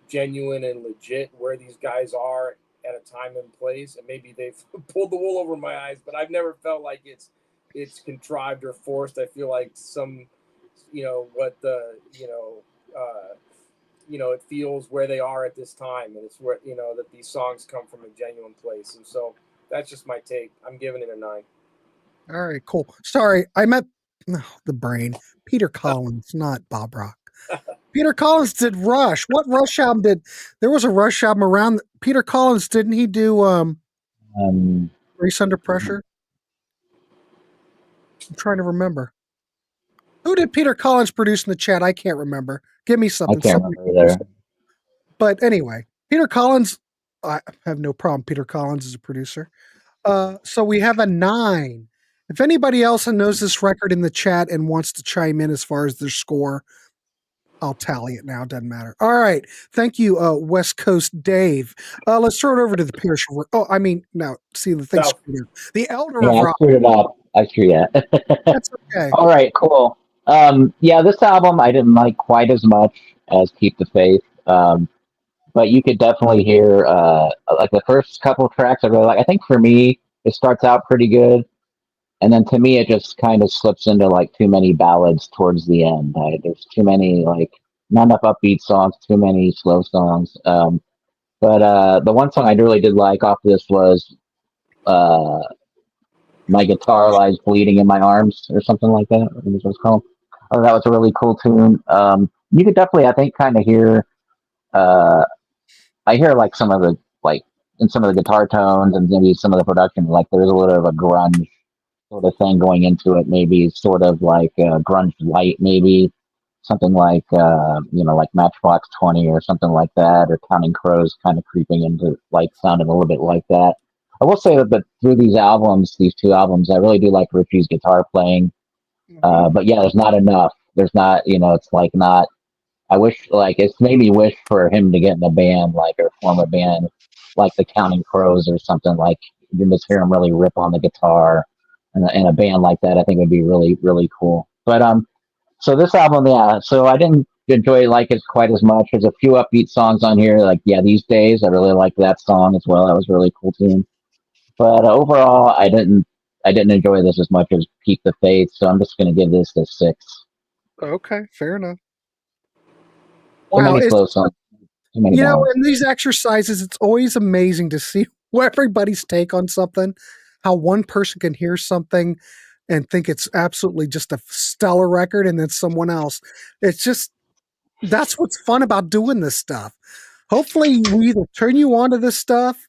genuine and legit where these guys are at a time and place, and maybe they've pulled the wool over my eyes, but I've never felt like it's contrived or forced. I feel like some, it feels where they are at this time, and it's where that these songs come from a genuine place, and so that's just my take. I'm giving it a 9. All right, cool. Sorry, I meant the brain. Peter Collins, not Bob Rock. Peter Collins did Rush. What Rush album did? There was a Rush album around. Peter Collins, didn't he do Race Under Pressure? I'm trying to remember. Who did Peter Collins produce in the chat? I can't remember. Give me something. I can't remember either. But anyway, Peter Collins, I have no problem. Peter Collins is a producer. So we have a 9. If anybody else knows this record in the chat and wants to chime in as far as their score, I'll tally it now. Doesn't matter. All right. Thank you, West Coast Dave. Let's throw it over to the Pierce. No. See the thing. The Elder of Rock. I screwed it up. That's okay. All right. Cool. This album I didn't like quite as much as Keep the Faith. But you could definitely hear like the first couple of tracks I really like. I think for me it starts out pretty good, and then to me it just kind of slips into like too many ballads towards the end. There's too many, like, not enough upbeat songs, too many slow songs. But the one song I really did like off this was My Guitar Lies Bleeding in My Arms, or something like that. I think that's what it's called. Oh, that was a really cool tune. You could definitely, I think, kind of hear I hear like some of the, like, in some of the guitar tones and maybe some of the production, like there's a little of a grunge sort of thing going into it, maybe sort of like grunge light, maybe something like like Matchbox 20 or something like that, or Counting Crows kind of creeping into, like, sounding a little bit like that. I will say that through these two albums, I really do like Richie's guitar playing. But yeah, there's not enough. There's not, it's like not. I wish, like, it's made me wish for him to get in a band, like, or form a band like the Counting Crows or something. Like, you can just hear him really rip on the guitar, and in a band like that, I think would be really, really cool. But so this album, so I didn't enjoy it like it quite as much. There's a few upbeat songs on here, like These Days. I really like that song as well. That was a really cool tune. But overall, I didn't enjoy this as much as Keep the Faith. So I'm just going to give this a 6. Okay, fair enough. Too many slow songs. Too many ballads. In these exercises, it's always amazing to see everybody's take on something, how one person can hear something and think it's absolutely just a stellar record, and then someone else. It's just, that's what's fun about doing this stuff. Hopefully we either turn you on to this stuff.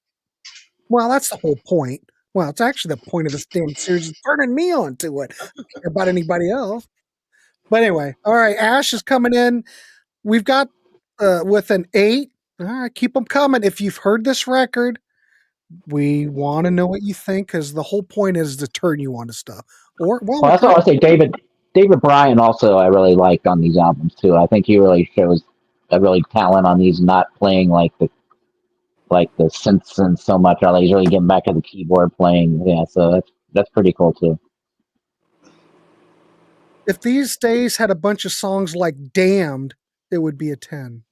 Well, that's the whole point. Well, it's actually the point of this damn series is turning me on to it. I don't care about anybody else. But anyway, all right, Ash is coming in. We've got with an 8. All right, keep them coming. If you've heard this record, we want to know what you think, because the whole point is to turn you on to stuff. Well, that's what I say, David. David Bryan also I really like on these albums too. I think he really shows a really talent on these, not playing like the synths and so much. He's really getting back to the keyboard playing. Yeah, so that's pretty cool too. If these days had a bunch of songs like Damned, it would be a 10.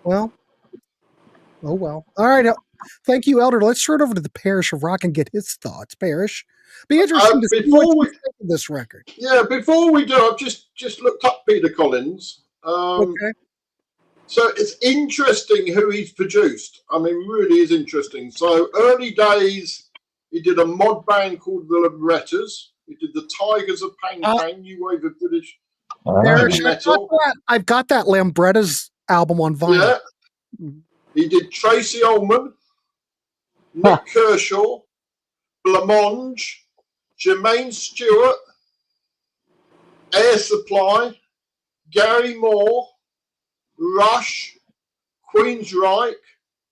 Well, oh well. All right. Thank you, Elder. Let's turn it over to the Parish of Rock and get his thoughts. Parish, be interesting to see what you think of this record. Yeah, before we do, I've just looked up Peter Collins. Okay. So it's interesting who he's produced. I mean, really is interesting. So early days, he did a mod band called the Librettas. He did the Tigers of Pang Pang, new wave of British Parish, metal. I've got that Lambretta's album on vinyl. Yeah. He did Tracy Ullman, Nick Kershaw, Blancmange, Jermaine Stewart, Air Supply, Gary Moore, Rush, Queensryche,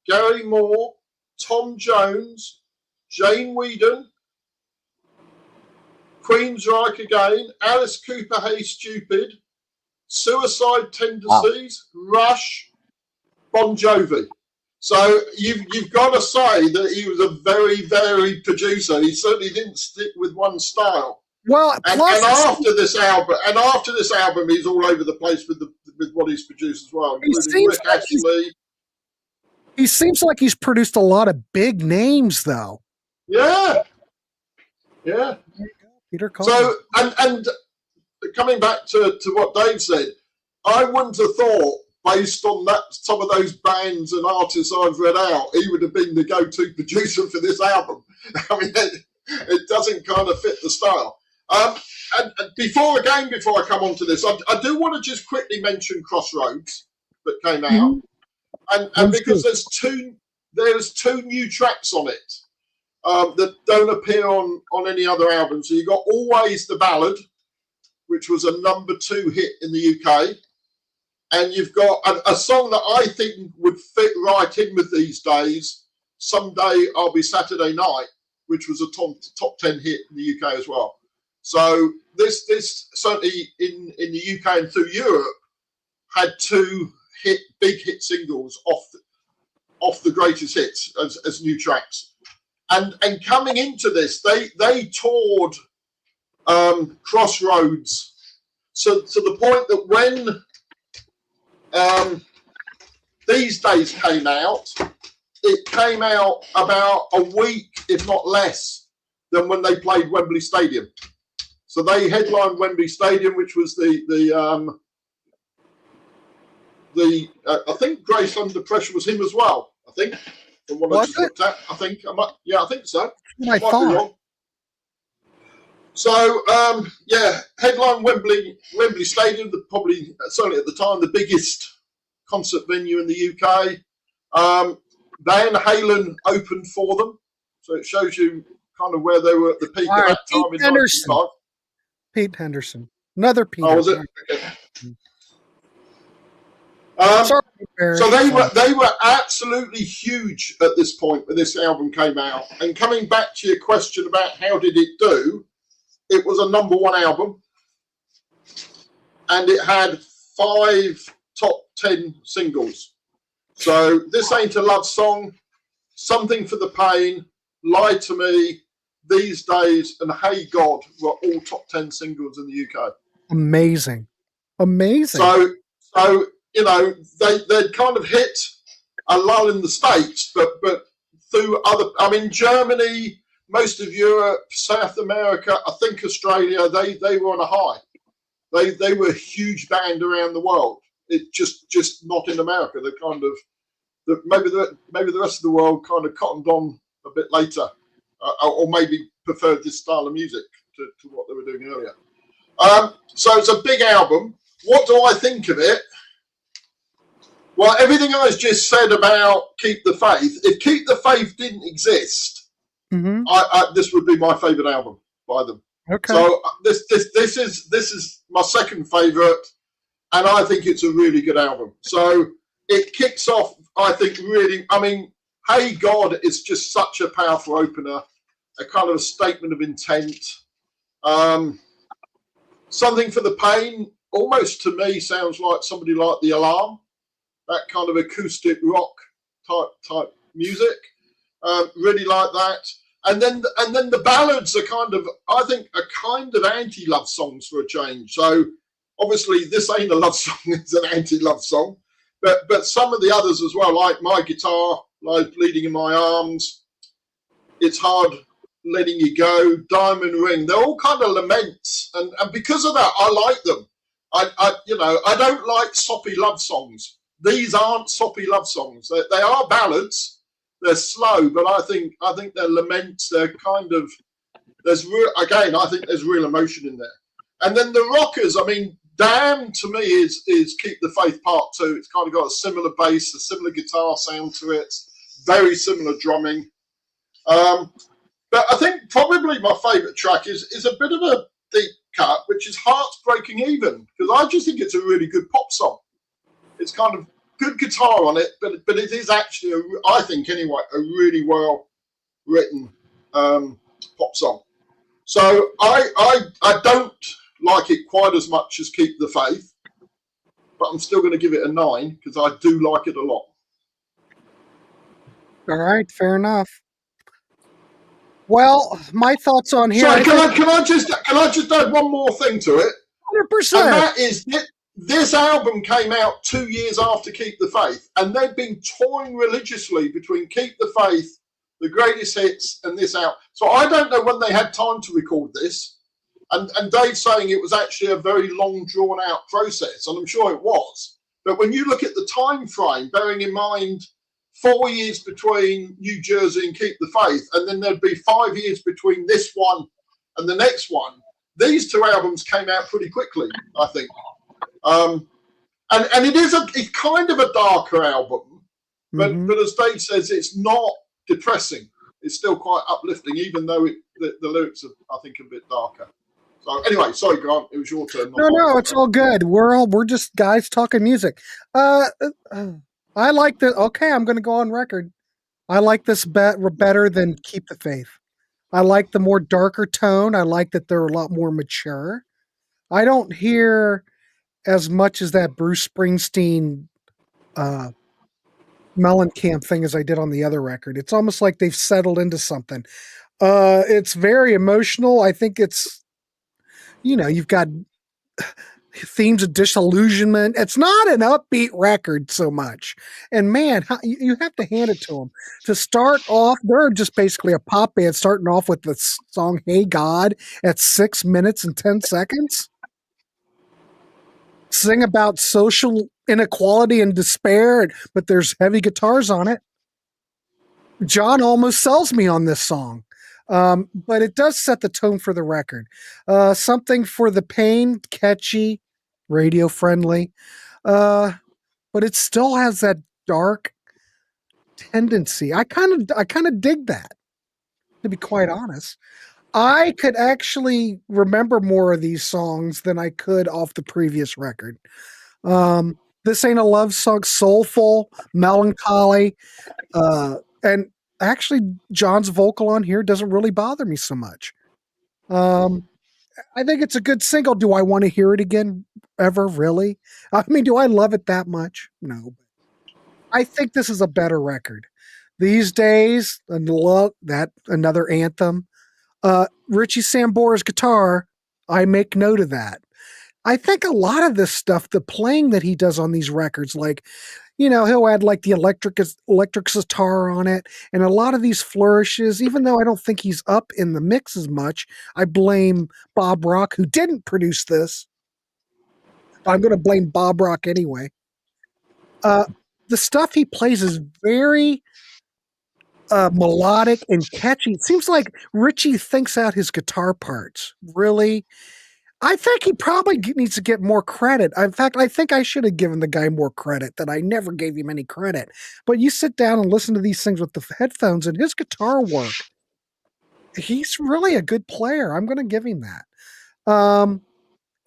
Gary Moore, Tom Jones, Jane Weedon, Queensryche again, Alice Cooper, Hey Stupid, Suicide Tendencies, Rush, Bon Jovi. So you've got to say that he was a very, very producer. He certainly didn't stick with one style. Well, and after this album, he's all over the place with what he's produced as well. He seems like he's produced a lot of big names, though. Yeah. Peter Collins. So, and coming back to what Dave said, I wouldn't have thought, based on that, some of those bands and artists I've read out, he would have been the go-to producer for this album. I mean, it doesn't kind of fit the style. And before I come on to this, I do want to just quickly mention Crossroads that came out, and because there's two new tracks on it that don't appear on any other album. So you got Always the Ballad, which was a #2 hit in the UK, and you've got a song that I think would fit right in with these days. Someday I'll Be Saturday Night, which was a top 10 hit in the UK as well. So this certainly in the UK and through Europe had two big hit singles off the greatest hits as new tracks. And coming into this, they toured Crossroads so to the point that when These Days came out, it came out about a week, if not less, than when they played Wembley Stadium. So they headlined Wembley Stadium, which was the I think Grace Under Pressure was him as well. I think from what I just looked at. I think so. I thought. So headline Wembley Stadium, probably certainly at the time the biggest concert venue in the UK. Van Halen opened for them, so it shows you kind of where they were at the peak at that time in 1995. Pete Henderson, another Pete. Oh, was it? Okay. So they were absolutely huge at this point when this album came out. And coming back to your question about how did it do, it was a #1 album, and it had 5 top 10 singles. So This Ain't a Love Song, Something for the Pain, Lie to Me, These Days, and Hey God were all top 10 singles in the UK. Amazing. So you know, they'd kind of hit a lull in the States, but through Germany, most of Europe, South America, I think Australia, they were on a high. They were a huge band around the world. It just not in America. They kind of maybe the rest of the world kind of cottoned on a bit later, or maybe preferred this style of music to what they were doing earlier. So it's a big album. What do I think of it? Well, everything I just said about Keep the Faith. If Keep the Faith didn't exist, this would be my favourite album by them. Okay. So this is my second favourite, and I think it's a really good album. So it kicks off, I think, really. I mean, Hey God is just such a powerful opener, a kind of a statement of intent. Something for the Pain almost to me sounds like somebody like The Alarm, that kind of acoustic rock type music. Really like that. And then the ballads are kind of, I think, anti-love songs for a change. So obviously this ain't a love song, it's an anti-love song. But some of the others as well, like My Guitar, Lies Bleeding in My Arms, It's Hard Letting You Go, Diamond Ring, they're all kind of laments. And because of that, I like them. I don't like soppy love songs. These aren't soppy love songs. They are ballads. They're slow, but I think they're laments. They're kind of, I think there's real emotion in there. And then the rockers, I mean, Damn to me is Keep the Faith Part 2. It's kind of got a similar bass, a similar guitar sound to it, very similar drumming. But I think probably my favourite track is a bit of a deep cut, which is Hearts Breaking Even, because I just think it's a really good pop song. It's kind of good guitar on it, but it is actually, I think anyway, a really well written pop song. So I don't like it quite as much as Keep the Faith, but I'm still going to give it a 9 because I do like it a lot. All right, fair enough. Well, my thoughts on here. Sorry, can I just add one more thing to it? 100%. And that is this album came out 2 years after Keep the Faith, and they've been touring religiously between Keep the Faith, the greatest hits, and this out. So I don't know when they had time to record this. And Dave's saying it was actually a very long, drawn-out process, and I'm sure it was. But when you look at the time frame, bearing in mind 4 years between New Jersey and Keep the Faith, and then there'd be 5 years between this one and the next one, these two albums came out pretty quickly, I think. And it's kind of a darker album, but as Dave says, it's not depressing. It's still quite uplifting, even though the lyrics are, I think, a bit darker. So anyway, sorry, Grant, it was your turn. No, it's all good. We're just guys talking music. I like the. Okay, I'm going to go on record. I like this better than Keep the Faith. I like the more darker tone. I like that they're a lot more mature. I don't hear as much as that Bruce Springsteen Mellencamp thing as I did on the other record. It's almost like they've settled into something. It's very emotional. I think it's, you've got themes of disillusionment. It's not an upbeat record so much. And man, you have to hand it to them. To start off, they're just basically a pop band starting off with the song Hey God at 6 minutes and 10 seconds. Sing about social inequality and despair, but there's heavy guitars on it. John almost sells me on this song. But it does set the tone for the record. Something for the Pain, catchy, radio friendly, but it still has that dark tendency. I kind of dig that, to be quite honest. I could actually remember more of these songs than I could off the previous record. This Ain't a Love Song, soulful, melancholy, and actually, John's vocal on here doesn't really bother me so much. I think it's a good single. Do I want to hear it again ever, really? I mean, do I love it that much? No. I think this is a better record. These days, another anthem. Richie Sambora's guitar, I make note of that. I think a lot of this stuff, the playing that he does on these records, like, he'll add like the electric guitar on it, and a lot of these flourishes, even though I don't think he's up in the mix as much, I blame Bob Rock, who didn't produce this. I'm going to blame Bob Rock anyway. The stuff he plays is very melodic and catchy. It seems like Richie thinks out his guitar parts. Really? I think he probably needs to get more credit. In fact, I think I should have given the guy more credit, that I never gave him any credit. But you sit down and listen to these things with the headphones and his guitar work. He's really a good player. I'm going to give him that.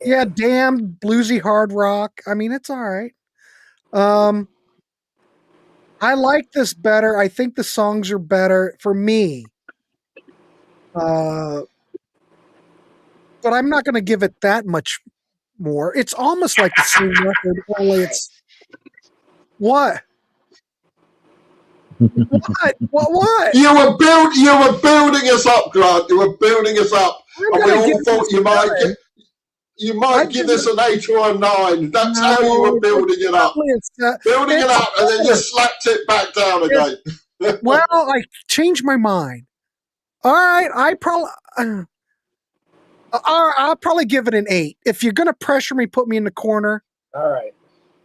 Yeah, damn bluesy hard rock. I mean, it's all right. I like this better. I think the songs are better for me. But I'm not going to give it that much more. It's almost like the same record, only it's what? What? You were building us up, Grant. You were building us up, and we all thought you might give this an 8 or a 9. That's how you were building it up. Building it up, and then you slapped it back down again. Well, I changed my mind. All right, I'll probably give it an 8. If you're going to pressure me, put me in the corner. All right.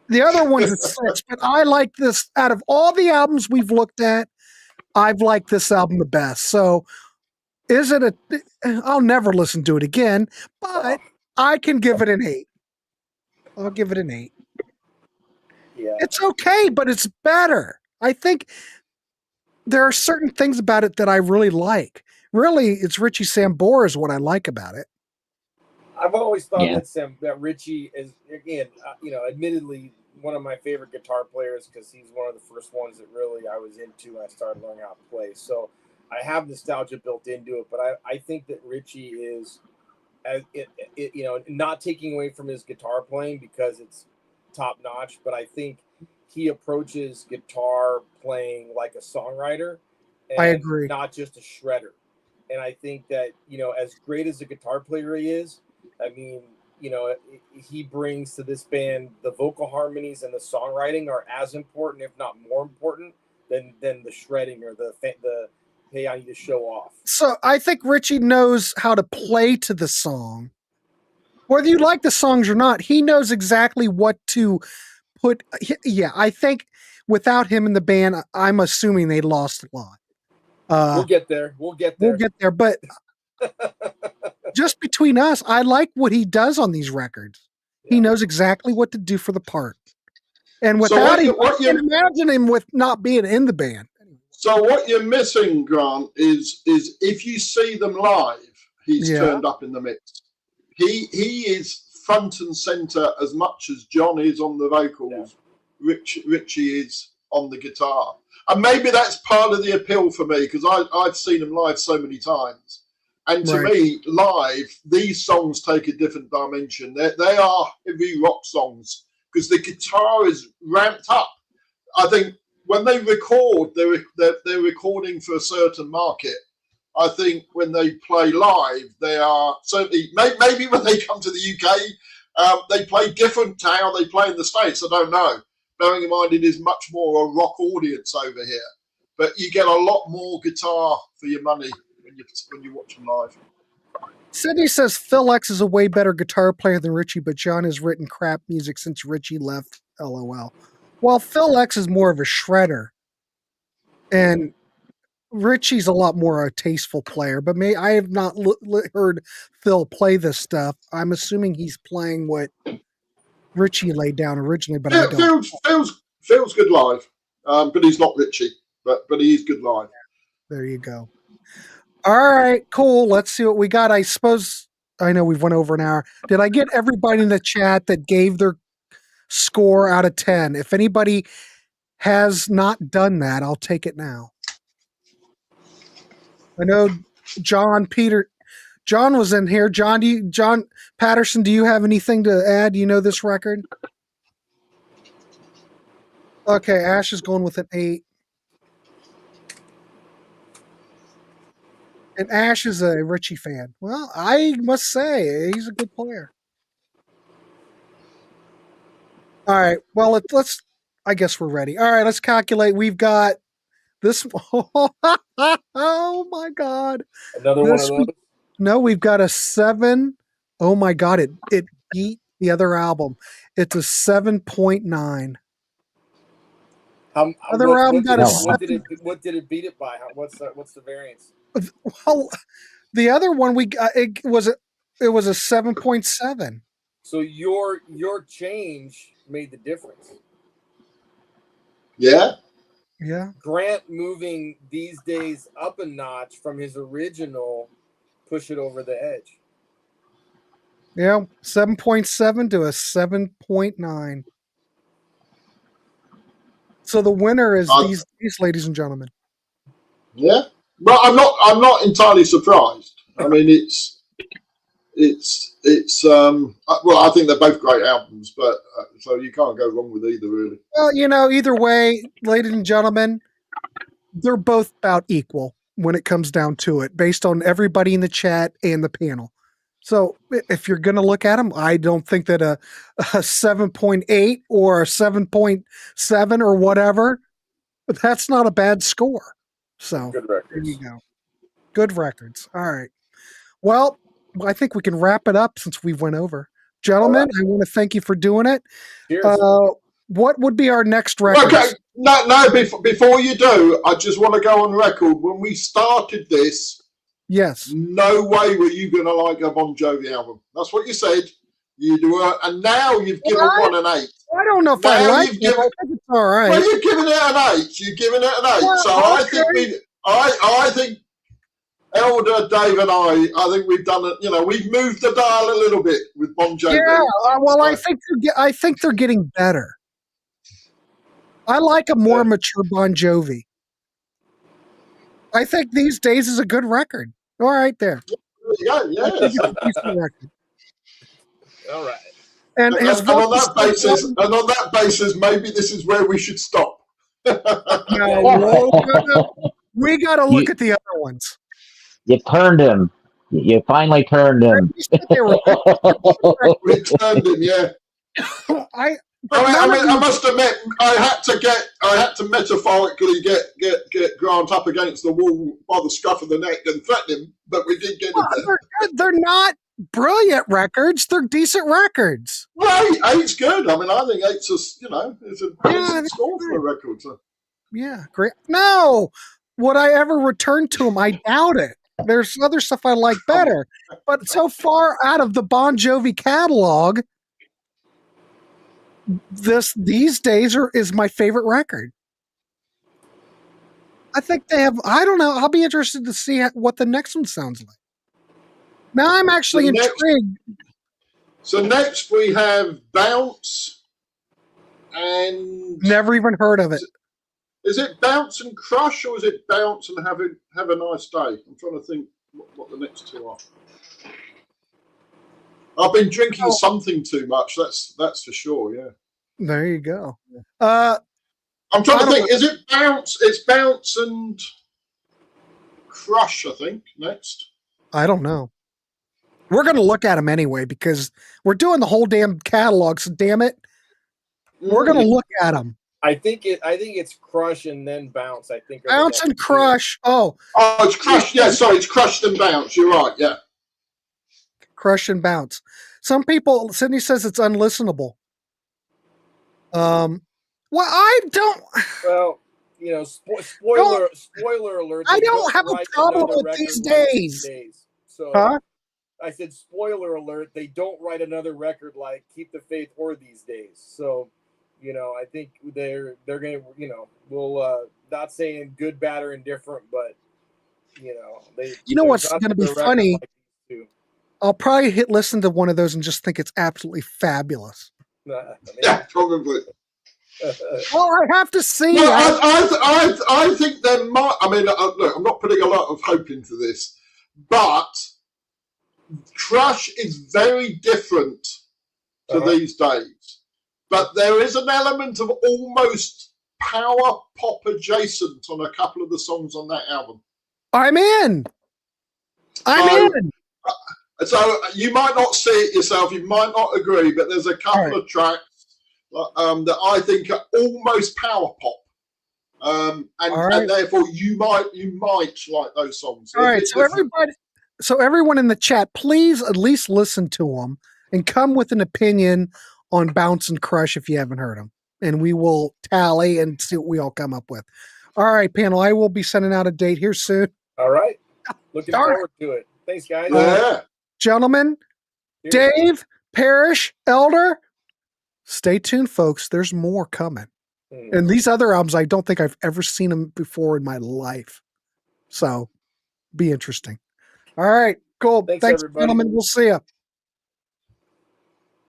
The other one's a 6, but I like this. Out of all the albums we've looked at, I've liked this album the best. So, is it I'll never listen to it again, but I can give it an 8. I'll give it an 8. Yeah. It's okay, but it's better. I think there are certain things about it that I really like. Really, it's Richie Sambora is what I like about it. I've always thought that Richie is, again, admittedly one of my favorite guitar players because he's one of the first ones that really I was into when I started learning how to play. So I have nostalgia built into it, but I think that Richie is, not taking away from his guitar playing because it's top notch, but I think he approaches guitar playing like a songwriter. And I agree. Not just a shredder. And I think that, as great as a guitar player he is, I mean, he brings to this band the vocal harmonies and the songwriting are as important, if not more important, than the shredding or the hey, I need to show off. So I think Richie knows how to play to the song. Whether you like the songs or not, he knows exactly what to put. Yeah, I think without him in the band, I'm assuming they lost a lot. We'll get there. We'll get there. But just between us, I like what he does on these records. Yeah. He knows exactly what to do for the part. And without him, I can imagine him with not being in the band. So what you're missing, Grant, is if you see them live, he's turned up in the mix. He is front and center as much as John is on the vocals. Yeah. Richie is on the guitar. And maybe that's part of the appeal for me because I've seen them live so many times. And to me, live, these songs take a different dimension. They are heavy rock songs because the guitar is ramped up. I think when they record, they're recording for a certain market. I think when they play live, they are certainly, maybe when they come to the UK, they play different to how they play in the States. I don't know. Bearing in mind, it is much more a rock audience over here. But you get a lot more guitar for your money when you watch them live. Sydney says Phil X is a way better guitar player than Richie, but John has written crap music since Richie left. LOL. Well, Phil X is more of a shredder, and Richie's a lot more a tasteful player. But I have not heard Phil play this stuff. I'm assuming he's playing what Richie laid down originally, but I don't. Phil's good live, but he's not Richie. But he is good live. There you go. All right, cool. Let's see what we got. I suppose I know we've went over an hour. Did I get everybody in the chat that gave their score out of 10? If anybody has not done that, I'll take it now. I know John was in here. John Patterson, do you have anything to add? Do you know this record? Okay, Ash is going with an 8. And Ash is a Richie fan. Well, I must say, he's a good player. All right. Well, let's. I guess we're ready. All right. Let's calculate. We've got this. Oh my God! Another one of those. No, we've got a 7. Oh my God! It beat the other album. It's a 7.9. Other album got a 7. What did it beat it by? What's the variance? Well, the other one it was a 7.7. So your change made the difference. Yeah. Yeah. Grant moving these days up a notch from his original push it over the edge. Yeah, 7.7 to a 7.9. So the winner is these ladies and gentlemen. Yeah. But I'm not entirely surprised. I mean, well, I think they're both great albums, but so you can't go wrong with either, really. Well, either way, ladies and gentlemen, they're both about equal when it comes down to it, based on everybody in the chat and the panel. So if you're going to look at them, I don't think that a 7.8 or a 7.7 or whatever, but that's not a bad score. So Good records. there you go. Good records. All right. Well, I think we can wrap it up since we went over. Gentlemen, I want to thank you for doing it. Cheers. What would be our next record? Okay, no. Before you do, I just want to go on record. When we started this, yes, no way were you going to like a Bon Jovi album. That's what you said. You do, and now you've given one an 8. I don't know if I like it. I think it's all right. Well, you're giving it an 8. You're giving it an 8. Well, so okay. I think Elder, Dave, and I think we've done it. We've moved the dial a little bit with Bon Jovi. Yeah, well, I think they're getting better. I like a more mature Bon Jovi. I think These Days is a good record. All right, there. Yeah. I think it's a decent record. All right. And on that basis, maybe this is where we should stop. No, we got to look at the other ones. You turned him. You finally turned him. We turned him, yeah. I must admit, I had to metaphorically get Grant up against the wall by the scruff of the neck and threaten him, but we did get him there. They're not brilliant records. They're decent records. Right, 8's good. I mean, I think 8's it's a decent score for a record. So. Yeah, great. No, would I ever return to them? I doubt it. There's other stuff I like better, but so far out of the Bon Jovi catalog, These Days is my favorite record. I think they have. I don't know. I'll be interested to see what the next one sounds like. Now I'm actually intrigued. So next we have Bounce and never even heard of it. Is it Bounce and Crush, or is it Bounce and Have a Nice Day? I'm trying to think what the next two are. I've been drinking something too much. That's for sure. Yeah. There you go. I'm trying to think. Is it Bounce? It's Bounce and Crush, I think. Next. I don't know. We're going to look at them anyway because we're doing the whole damn catalog. So damn it, we're going to look at them. I think it's Crush and then Bounce. I think Bounce and Crush. Oh, it's Crush. Yeah, sorry, it's Crush and Bounce. You're right. Yeah. Crush and Bounce. Some people, Sydney says it's unlistenable. Well, I don't. Well, spoiler alert. I don't have a problem with These Days. So, huh? I said spoiler alert. They don't write another record like Keep the Faith or These Days. So, I think they're gonna. We'll not saying good, bad, or indifferent, but they. You know what's going to be funny? Like I'll probably listen to one of those and just think it's absolutely fabulous. Yeah, probably. Well, I have to see. No, I think there might. I mean, look, I'm not putting a lot of hope into this, but Crush is very different to These Days. But there is an element of almost power pop adjacent on a couple of the songs on that album. I'm in. I'm in. So you might not see it yourself, you might not agree, but there's a couple of tracks that I think are almost power pop, and therefore you might like those songs. All right, so everyone in the chat, please at least listen to them and come with an opinion on Bounce and Crush if you haven't heard them, and we will tally and see what we all come up with. All right, panel, I will be sending out a date here soon. All right, looking forward to it. Thanks, guys. Yeah. Gentlemen, Cheers. Dave, Parrish, Elder, stay tuned, folks. There's more coming. And these other albums, I don't think I've ever seen them before in my life. So, be interesting. All right, cool. Thanks, everybody. gentlemen. We'll see you.